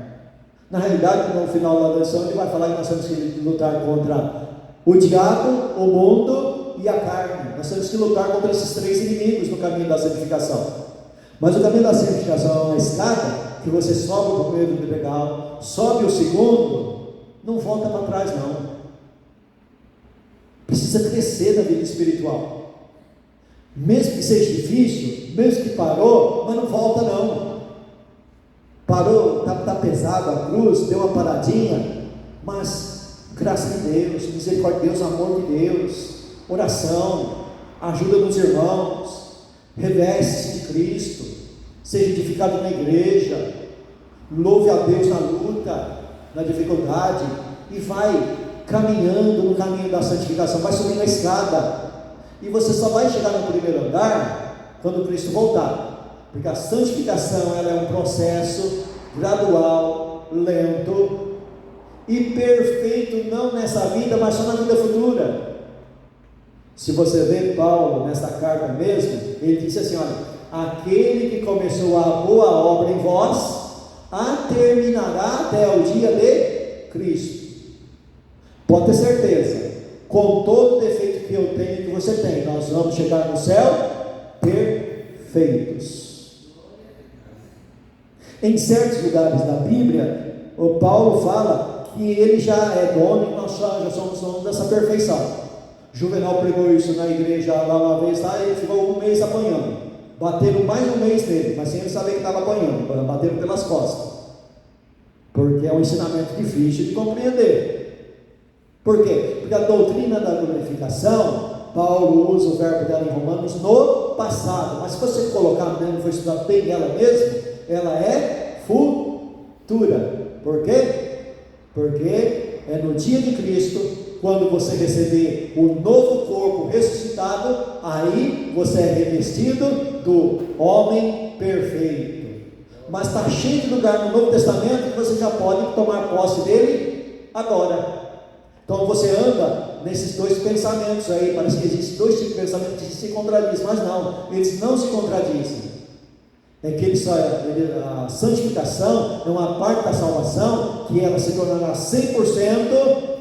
Na realidade, no final da lição ele vai falar que nós temos que lutar contra o diabo, o mundo e a carne. Nós temos que lutar contra esses três inimigos no caminho da santificação. Mas o caminho da santificação é uma escada que você sobe o primeiro degrau, sobe o segundo, não volta para trás não. Precisa crescer na vida espiritual. Mesmo que seja difícil, mesmo que parou, mas não volta não. Parou, está pesado a cruz, deu uma paradinha, mas graça de Deus, misericórdia de Deus, amor de Deus, oração, ajuda dos irmãos, reveste-se de Cristo, seja edificado na igreja, louve a Deus na luta, na dificuldade, e vai caminhando no caminho da santificação, vai subindo a escada, e você só vai chegar no primeiro andar quando Cristo voltar, porque a santificação ela é um processo gradual, lento e perfeito, não nessa vida, mas só na vida futura. Se você vê Paulo nessa carta mesmo, ele disse assim: olha, aquele que começou a boa obra em vós, a terminará até o dia de Cristo. Pode ter certeza, com todo o defeito que eu tenho e que você tem, nós vamos chegar no céu perfeitos. Em certos lugares da Bíblia, o Paulo fala que ele já é dono e nós já somos donos dessa perfeição. Juvenal pregou isso na igreja lá uma vez, tá? Ele ficou um mês apanhando, bateram mais um mês nele, mas sem ele saber que estava apanhando, bateram pelas costas, porque é um ensinamento difícil de compreender. Por quê? Porque a doutrina da glorificação, Paulo usa o verbo dela em Romanos no passado, mas se você colocar mesmo, for estudar bem ela mesma, ela é futura. Por quê? Porque é no dia de Cristo, quando você receber o novo corpo ressuscitado, aí você é revestido do homem perfeito. Mas está cheio de lugar no Novo Testamento que você já pode tomar posse dele agora. Então você anda nesses dois pensamentos aí, parece que existem dois tipos de pensamentos que se contradizem, mas não, eles não se contradizem. É que a santificação é uma parte da salvação que ela se tornará 100%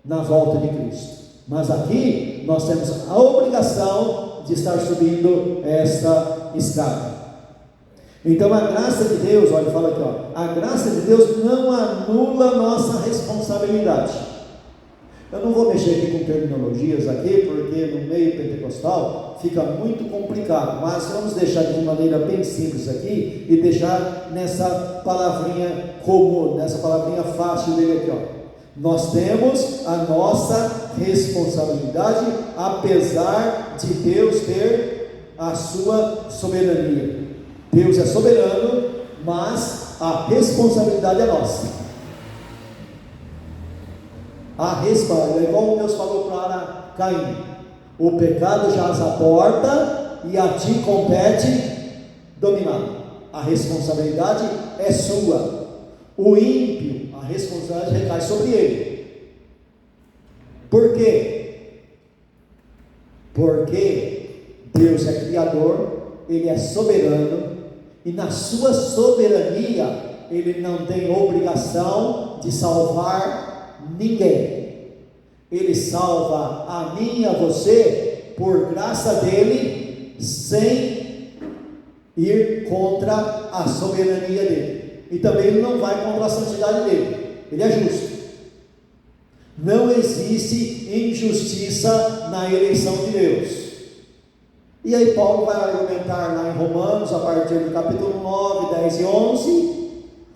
na volta de Cristo. Mas aqui nós temos a obrigação de estar subindo esta escada. Então a graça de Deus, olha, fala aqui, ó, a graça de Deus não anula a nossa responsabilidade. Eu não vou mexer aqui com terminologias aqui, porque no meio pentecostal fica muito complicado, mas vamos deixar de maneira bem simples aqui e deixar nessa palavrinha comum, nessa palavrinha fácil dele aqui, ó. Nós temos a nossa responsabilidade, apesar de Deus ter a sua soberania. Deus é soberano, mas a responsabilidade é nossa. A resposta, igual Deus falou para Caim: o pecado jaz à porta e a ti compete dominá-lo. A responsabilidade é sua. O ímpio, a responsabilidade recai sobre ele. Por quê? Porque Deus é criador, Ele é soberano, e na sua soberania Ele não tem obrigação de salvar ninguém. Ele salva a mim e a você por graça dele, sem ir contra a soberania dele, e também ele não vai contra a santidade dele. Ele é justo, Não existe injustiça na eleição de Deus. E aí Paulo vai argumentar lá em Romanos, a partir do capítulo 9, 10 e 11,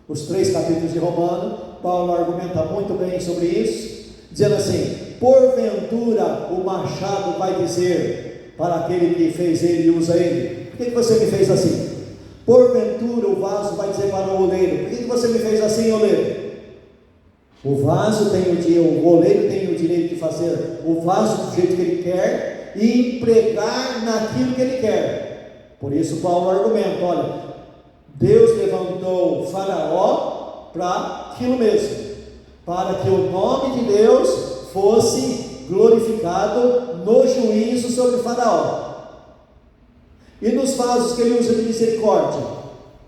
os 3 capítulos de Romanos. Paulo argumenta muito bem sobre isso, dizendo assim: porventura o machado vai dizer para aquele que fez ele e usa ele: por que você me fez assim? Porventura o vaso vai dizer para o oleiro: por que você me fez assim, oleiro? O vaso tem o oleiro tem o direito de fazer o vaso do jeito que ele quer e empregar naquilo que ele quer. Por isso Paulo argumenta: olha, Deus levantou Faraó para aquilo mesmo, para que o nome de Deus fosse glorificado no juízo sobre Faraó. E nos vasos que ele usa de misericórdia,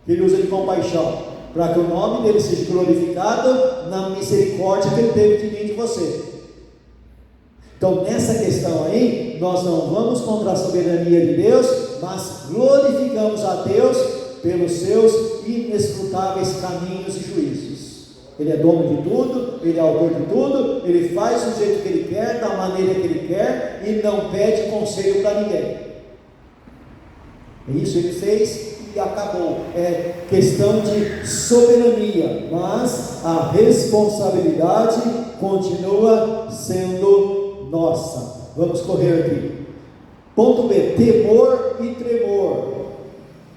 que ele usa de compaixão, para que o nome dele seja glorificado na misericórdia que ele teve de mim e de você. Então, nessa questão aí, nós não vamos contra a soberania de Deus, mas glorificamos a Deus pelos seus inescrutáveis caminhos e juízos. Ele é dono de tudo, ele é autor de tudo, ele faz do jeito que ele quer, da maneira que ele quer, e não pede conselho para ninguém. Isso ele fez e acabou. É questão de soberania, mas a responsabilidade continua sendo nossa. Vamos correr aqui. Ponto B: temor e tremor.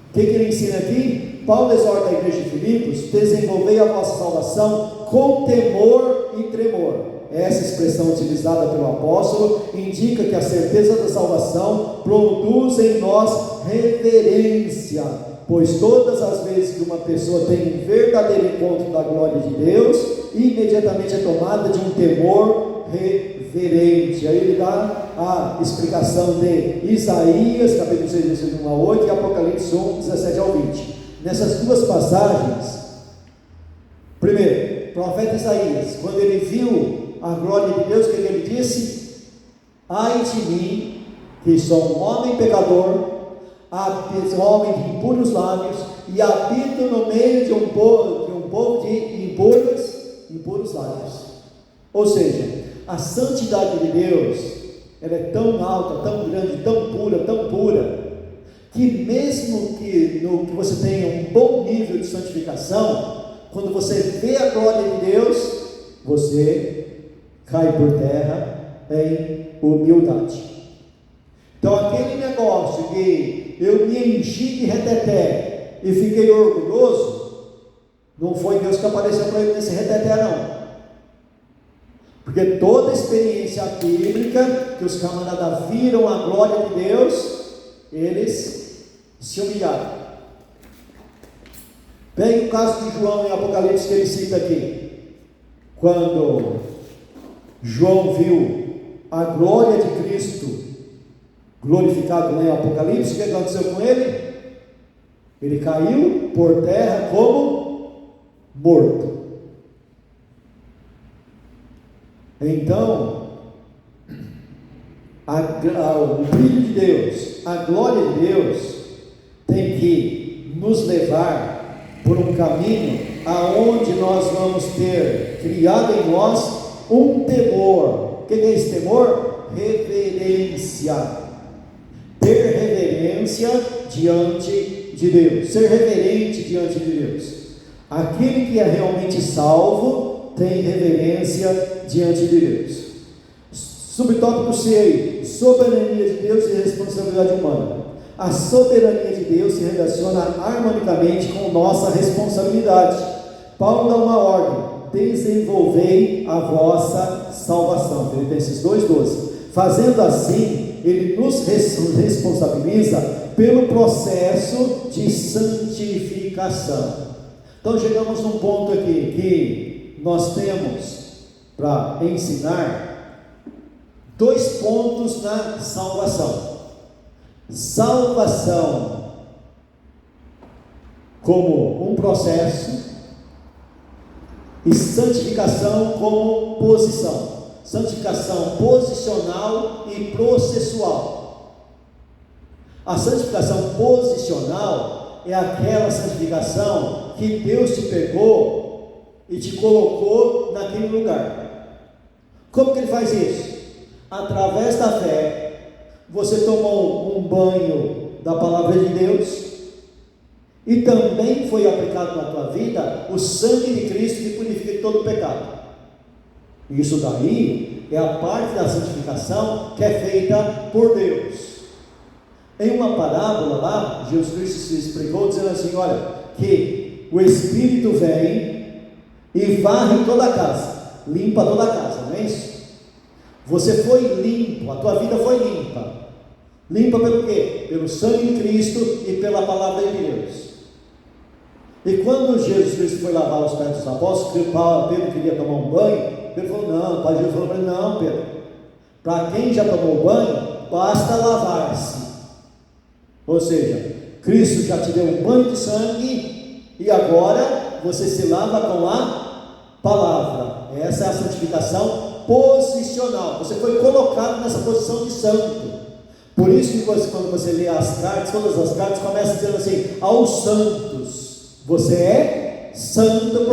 O que ele ensina aqui? Paulo exorta a igreja de Filipos: desenvolvei a vossa salvação com temor e tremor. Essa expressão utilizada pelo apóstolo indica que a certeza da salvação produz em nós reverência, pois todas as vezes que uma pessoa tem um verdadeiro encontro da glória de Deus, imediatamente é tomada de um temor reverente. Aí ele dá a explicação de Isaías, capítulo 6, versículo 1 a 8, e Apocalipse 1, 17 ao 20. Nessas duas passagens, primeiro, o profeta Isaías, quando ele viu a glória de Deus, o que ele disse? Ai de mim, que sou um homem pecador, um homem de impuros lábios, e habito no meio de um povo de impuros lábios. Ou seja, a santidade de Deus, ela é tão alta, tão grande, tão pura, que mesmo que você tenha um bom nível de santificação, quando você vê a glória de Deus, você cai por terra em humildade. Então, aquele negócio que eu me enchi de reteté e fiquei orgulhoso, não foi Deus que apareceu para ele nesse reteté, não. Porque toda experiência bíblica que os camaradas viram a glória de Deus, eles se humilharam. Pegue o caso de João em Apocalipse, que ele cita aqui. Quando João viu a glória de Cristo glorificado lá em Apocalipse, o que aconteceu com ele? Ele caiu por terra como morto. Então, o brilho de Deus, a glória de Deus, tem que nos levar por um caminho aonde nós vamos ter criado em nós um temor. O que é esse temor? Reverência. Ter reverência diante de Deus, ser reverente diante de Deus. Aquele que é realmente salvo tem reverência diante de Deus. Subtópico C aí: soberania de Deus e responsabilidade humana. A soberania de Deus se relaciona harmonicamente com nossa responsabilidade. Paulo dá uma ordem: desenvolvei a vossa salvação. Filipenses 2,12. Fazendo assim, ele nos responsabiliza pelo processo de santificação. Então chegamos num ponto aqui que nós temos para ensinar 2 pontos na salvação. Salvação como um processo e santificação como posição. Santificação posicional e processual. A santificação posicional é aquela santificação que Deus te pegou e te colocou naquele lugar. Como que ele faz isso? Através da fé, você tomou um banho da palavra de Deus, e também foi aplicado na tua vida o sangue de Cristo que purifica de todo o pecado. Isso daí é a parte da santificação que é feita por Deus. Em uma parábola lá, Jesus Cristo se explicou dizendo assim, olha, que o Espírito vem e varre toda a casa, limpa toda a casa, não é isso? Você foi limpo, a tua vida foi limpa. Limpa pelo quê? Pelo sangue de Cristo e pela palavra de Deus. E quando Jesus Cristo foi lavar os pés dos apóstolos, Pedro queria tomar um banho, Pedro falou, não, o Pai Jesus falou para ele, não, Pedro, para quem já tomou banho, basta lavar-se. Ou seja, Cristo já te deu um banho de sangue, e agora você se lava com a palavra. Essa é a santificação posicional. Você foi colocado nessa posição de santo. Por isso que quando você lê as cartas, todas as cartas começam dizendo assim, aos santos. Você é santo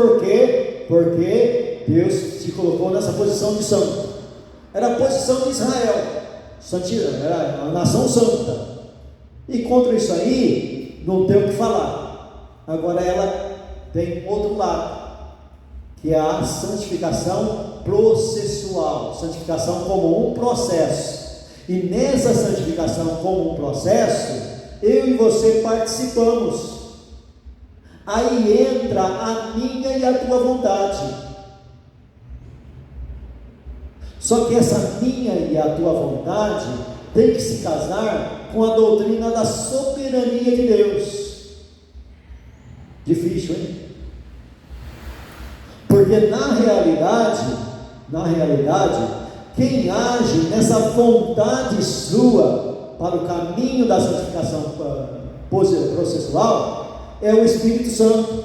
porque Deus te colocou nessa posição de santo. Era a posição de Israel, era a nação santa. E contra isso aí, não tem o que falar. Agora ela tem outro lado, que é a santificação processual. Santificação como um processo. E nessa santificação como um processo, eu e você participamos. Aí entra a minha e a tua vontade. Só que essa minha e a tua vontade tem que se casar com a doutrina da soberania de Deus. Difícil, hein? Porque na realidade, quem age nessa vontade sua para o caminho da santificação processual é o Espírito Santo.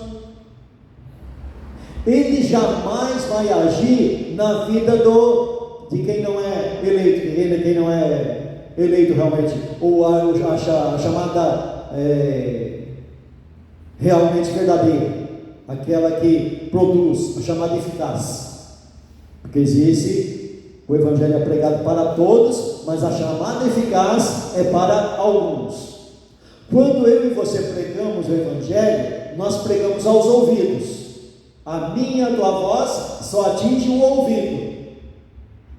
Ele jamais vai agir na vida de quem não é eleito, quem não é eleito realmente, ou a chamada realmente verdadeira, aquela que produz, a chamada eficaz. Porque existe, o Evangelho é pregado para todos, mas a chamada eficaz é para alguns. Quando eu e você pregamos o Evangelho, nós pregamos aos ouvidos. A minha e a tua voz só atinge o ouvido.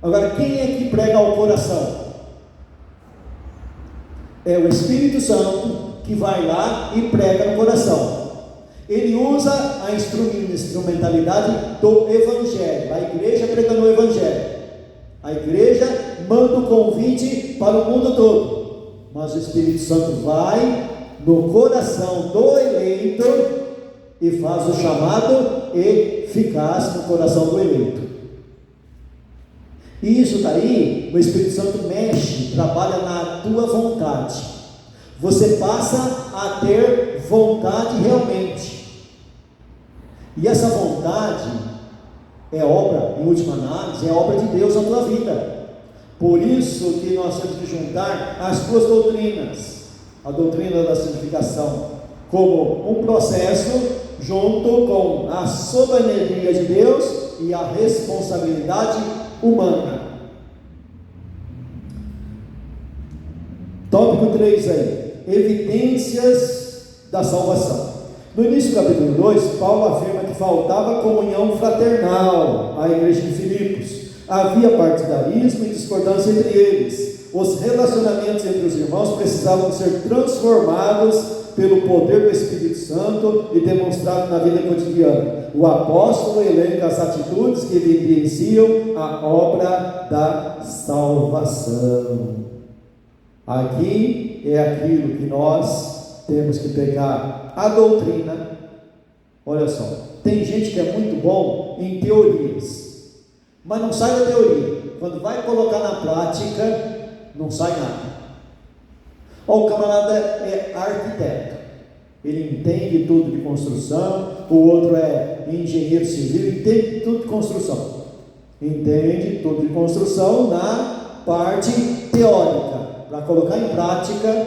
Agora, quem é que prega ao coração? É o Espírito Santo que vai lá e prega no coração. Ele usa a instrumentalidade do Evangelho. A igreja pregando o Evangelho. A igreja manda o convite para o mundo todo. Mas o Espírito Santo vai no coração do eleito e faz o chamado eficaz no coração do eleito. E isso daí, o Espírito Santo mexe, trabalha na tua vontade. Você passa a ter vontade realmente. E essa vontade é obra, em última análise, é obra de Deus na tua vida. Por isso que nós temos que juntar as duas doutrinas, a doutrina da santificação como um processo, junto com a soberania de Deus e a responsabilidade humana. Tópico 3 aí, evidências da salvação. No início do capítulo 2, Paulo afirma que faltava comunhão fraternal à igreja de Filipos. Havia partidarismo e discordância entre eles. Os relacionamentos entre os irmãos precisavam ser transformados pelo poder do Espírito Santo e demonstrados na vida cotidiana. O apóstolo elenca as atitudes que evidenciam a obra da salvação. Aqui é aquilo que nós temos que pegar a doutrina. Olha só, tem gente que é muito bom em teorias, mas não sai da teoria. Quando vai colocar na prática, não sai nada. O camarada é arquiteto, ele entende tudo de construção. O outro é engenheiro civil, entende tudo de construção. Entende tudo de construção na parte teórica. Para colocar em prática,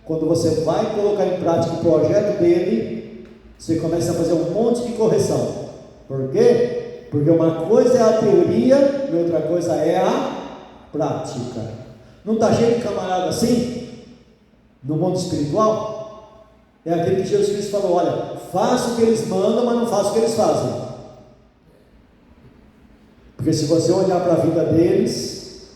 quando você vai colocar em prática o projeto dele, você começa a fazer um monte de correção. Por quê? Porque uma coisa é a teoria e outra coisa é a prática. Não está cheio de camarada assim no mundo espiritual? É aquele que Jesus Cristo falou: olha, faça o que eles mandam, mas não faça o que eles fazem. Porque se você olhar para a vida deles,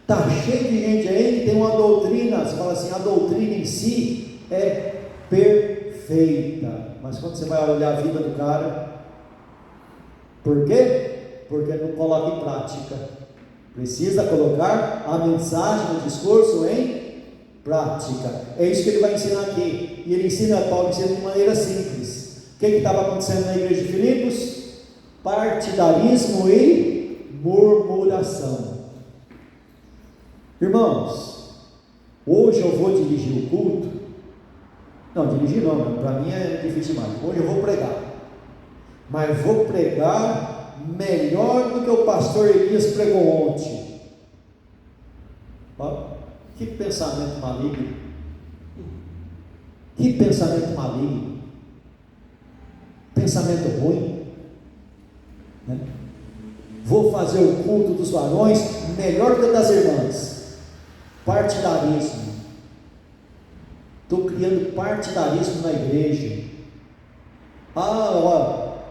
está cheio de gente aí que tem uma doutrina, você fala assim, a doutrina em si é perfeita, mas quando você vai olhar a vida do cara, por quê? Porque não coloca em prática. Precisa colocar a mensagem do discurso em prática. É isso que ele vai ensinar aqui. E ele ensina, Paulo ensina de maneira simples. O que estava acontecendo na igreja de Filipos? Partidarismo e murmuração. Irmãos, hoje eu vou dirigir o culto. Não, dirigir não, para mim é difícil demais. Hoje eu vou pregar. Mas vou pregar melhor do que o pastor Elias pregou ontem. Ó, que pensamento maligno. Que pensamento maligno. Pensamento ruim, né? Vou fazer o culto dos varões melhor do que o das irmãs. Partidarismo. Estou criando partidarismo na igreja.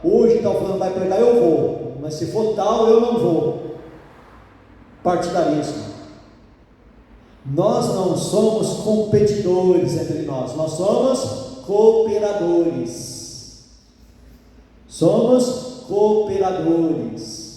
Hoje tal fulano vai pregar, eu vou, mas se for tal, eu não vou. Partidarismo. Nós não somos competidores entre nós somos cooperadores. Somos cooperadores.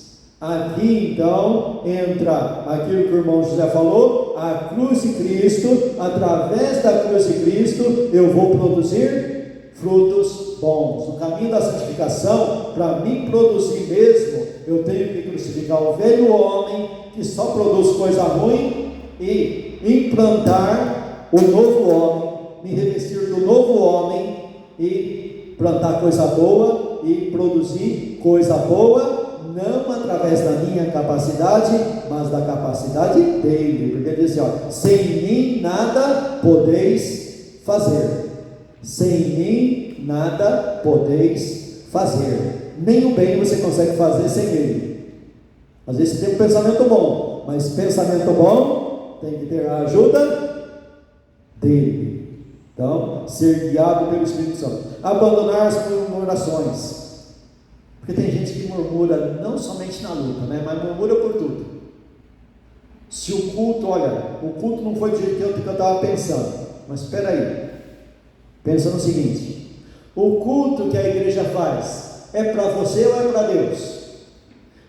Aqui então entra aquilo que o irmão José falou, a cruz de Cristo. Através da cruz de Cristo eu vou produzir frutos bons. No caminho da santificação, para mim produzir mesmo, eu tenho que crucificar o velho homem que só produz coisa ruim e implantar o novo homem, me revestir do novo homem e plantar coisa boa e produzir coisa boa, não através da minha capacidade, mas da capacidade dele. Porque ele diz assim, ó, sem mim nada podeis fazer. Sem mim nada podeis fazer. Nem o bem você consegue fazer sem ele. Às vezes você tem um pensamento bom, mas pensamento bom tem que ter a ajuda dele. Então, ser guiado pelo Espírito Santo. Abandonar as murmurações. Porque tem gente que murmura não somente na luta, né, mas murmura por tudo. Se o culto, olha, o culto não foi do jeito que eu estava pensando, mas espera aí, pensa no seguinte: o culto que a igreja faz é para você ou é para Deus?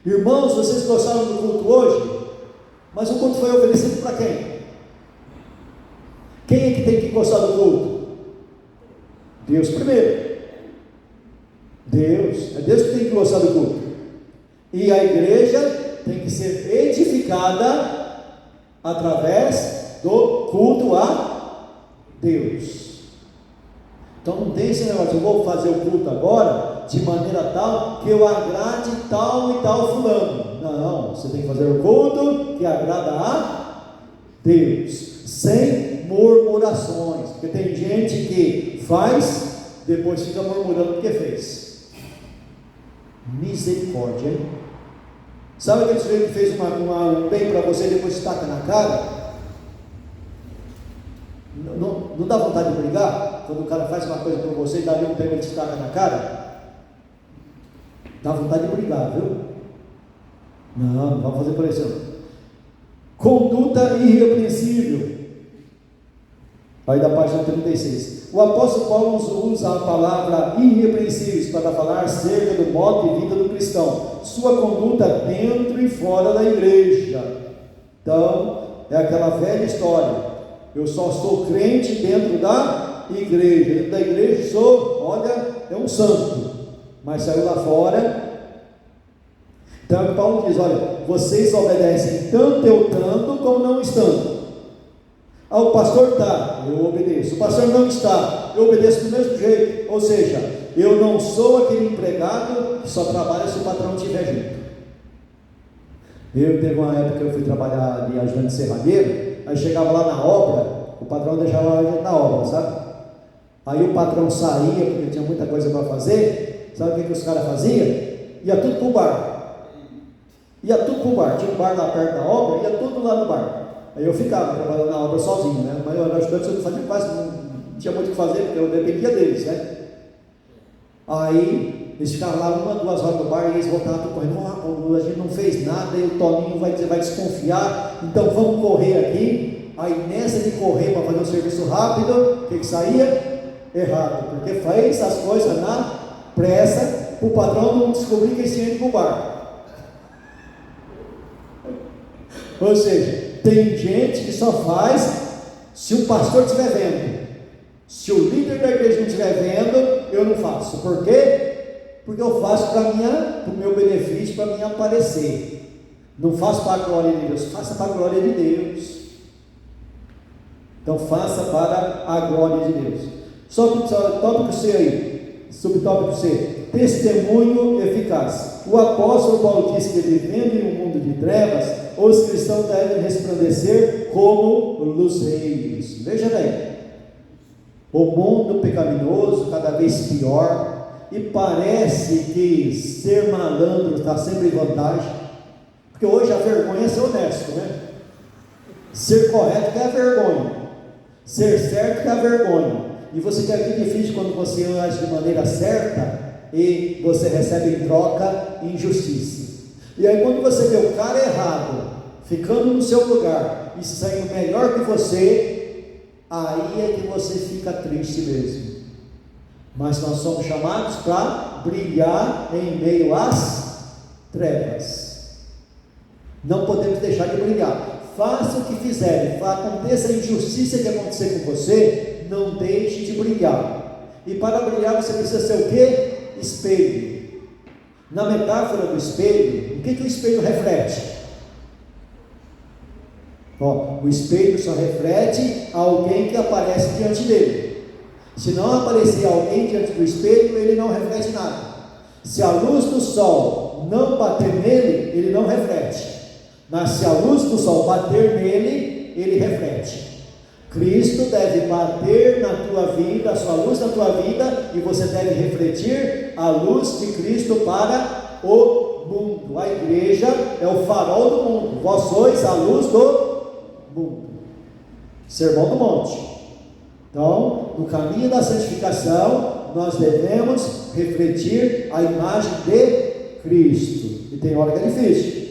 Irmãos, vocês gostaram do culto hoje? Mas o culto foi oferecido para quem? Quem é que tem que gostar do culto? Deus primeiro. Deus, é Deus que tem que gostar do culto. E a igreja tem que ser edificada através do culto a Deus. Então não tem esse negócio, eu vou fazer o culto agora de maneira tal que eu agrade tal e tal fulano. Não, você tem que fazer o culto que agrada a Deus, sem murmurações. Porque tem gente que faz, depois fica murmurando porque fez. Misericórdia, hein? Sabe aquele sujeito que fez um bem para você e depois se taca na cara? Não dá vontade de brigar? Quando o cara faz uma coisa por você e dá ali um tempo e ele te taca na cara? Dá vontade de brigar, viu? Não vamos fazer por isso. Conduta irrepreensível. Aí da página 36. O apóstolo Paulo usa a palavra irrepreensíveis para falar acerca do modo de vida do cristão, sua conduta dentro e fora da igreja. Então, é aquela velha história: eu só sou crente dentro da igreja. Dentro da igreja sou, olha, é um santo, mas saiu lá fora. Então Paulo diz: olha, vocês obedecem tanto eu tanto como não estando. O pastor está, eu obedeço. O pastor não está, eu obedeço do mesmo jeito. Ou seja, eu não sou aquele empregado que só trabalha se o patrão estiver junto. Teve uma época que eu fui trabalhar de ajudante serralheiro, aí chegava lá na obra, o patrão deixava a gente na obra, sabe? Aí o patrão saía, porque tinha muita coisa para fazer. Sabe o que os caras faziam? Ia tudo para o bar. Ia tudo para o bar, tinha um bar lá perto da obra, ia tudo lá no bar. Aí eu ficava trabalhando na obra sozinho, né? Mas eu era ajudante, eu não fazia quase, não tinha muito o que fazer, porque eu dependia deles, né? Aí eles ficavam lá 1, 2 horas no bar e eles voltavam tudo correndo. A gente não fez nada, e o Toninho vai desconfiar, então vamos correr aqui. Aí nessa de correr para fazer um serviço rápido, o que saía? Errado, porque fez as coisas na pressa, para o patrão não descobrir que eles tinham ido para o bar. Ou seja, tem gente que só faz se o pastor estiver vendo. Se o líder da igreja não estiver vendo, eu não faço. Por quê? Porque eu faço para o meu benefício, para mim aparecer. Não faço para a glória de Deus, faça para a glória de Deus. Então faça para a glória de Deus. Tópico C aí, subtópico C, testemunho eficaz. O apóstolo Paulo diz que vivendo em um mundo de trevas, os cristãos devem resplandecer como luzeiros. Veja bem, o mundo pecaminoso cada vez pior, e parece que ser malandro está sempre em vantagem, porque hoje a vergonha é ser honesto, né? Ser correto que é a vergonha, ser certo que é a vergonha. E você quer ver difícil quando você age de maneira certa e você recebe em troca injustiça. E aí quando você vê o cara errado ficando no seu lugar e saindo melhor que você, aí é que você fica triste mesmo. Mas nós somos chamados para brilhar em meio às trevas. Não podemos deixar de brilhar. Faça o que fizerem, aconteça a injustiça que acontecer com você, não deixe de brilhar. E para brilhar você precisa ser o quê? Espelho. Na metáfora do espelho, o que o espelho reflete? O espelho só reflete alguém que aparece diante dele. Se não aparecer alguém diante do espelho, ele não reflete nada. Se a luz do sol não bater nele, ele não reflete. Mas se a luz do sol bater nele, ele reflete. Cristo deve bater na tua vida, a sua luz na tua vida, e você deve refletir a luz de Cristo para o mundo. A igreja é o farol do mundo. Vós sois a luz do mundo. Sermão do Monte. Então, no caminho da santificação, nós devemos refletir a imagem de Cristo. E tem hora que é difícil.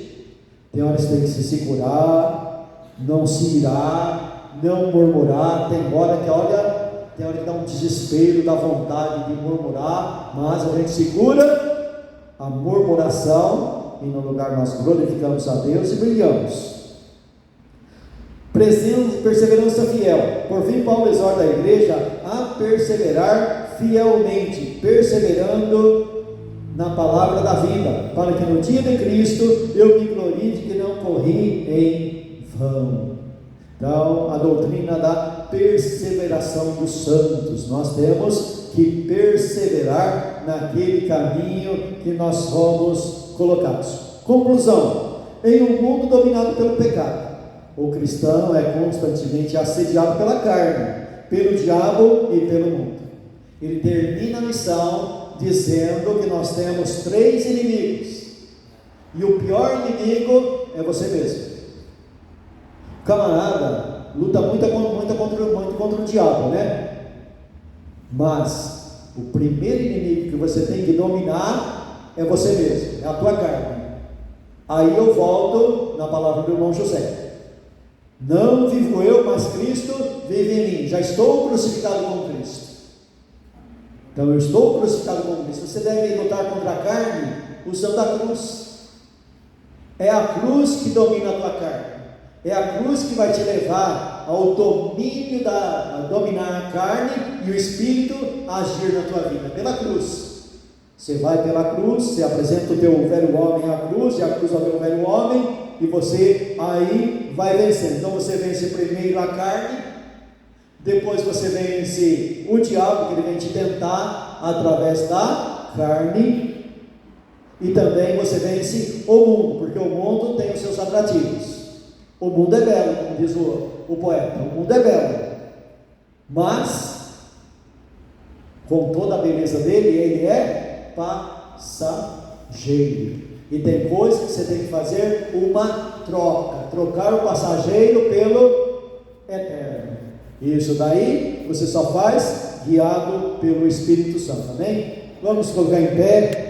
Tem hora que você tem que se segurar, não se irar, não murmurar. Tem hora que dá um desespero, dá vontade de murmurar, mas a gente segura a murmuração e no lugar nós glorificamos a Deus e brilhamos. Perseverança fiel. Por fim, Paulo exorta a igreja a perseverar fielmente, perseverando na palavra da vida, para que no dia de Cristo eu me glorie de que não corri em vão. Então, a doutrina da perseveração dos santos, nós temos que perseverar naquele caminho que nós fomos colocados. Conclusão: em um mundo dominado pelo pecado, o cristão é constantemente assediado pela carne, pelo diabo e pelo mundo. Ele termina a lição dizendo que nós temos 3 inimigos, e o pior inimigo é você mesmo. O camarada luta muito contra o diabo, né? Mas o primeiro inimigo que você tem que dominar é você mesmo, é a tua carne. Aí eu volto na palavra do irmão José: não vivo eu, mas Cristo vive em mim. Já estou crucificado com Cristo. Então eu estou crucificado com Cristo. Você deve lutar contra a carne usando a cruz. É a cruz que domina a tua carne. É a cruz que vai te levar ao domínio a dominar a carne e o espírito a agir na tua vida. Pela cruz. Você vai pela cruz, você apresenta o teu velho homem à cruz, e a cruz é o teu velho homem, e você aí vai vencendo. Então você vence primeiro a carne, depois você vence o diabo, que ele vem te tentar através da carne, e também você vence o mundo, porque o mundo tem os seus atrativos. O mundo é belo, como diz o poeta, o mundo é belo, mas com toda a beleza dele, ele é passageiro. E tem coisas que você tem que fazer uma troca, trocar o passageiro pelo eterno. Isso daí você só faz guiado pelo Espírito Santo, amém? Vamos colocar em pé.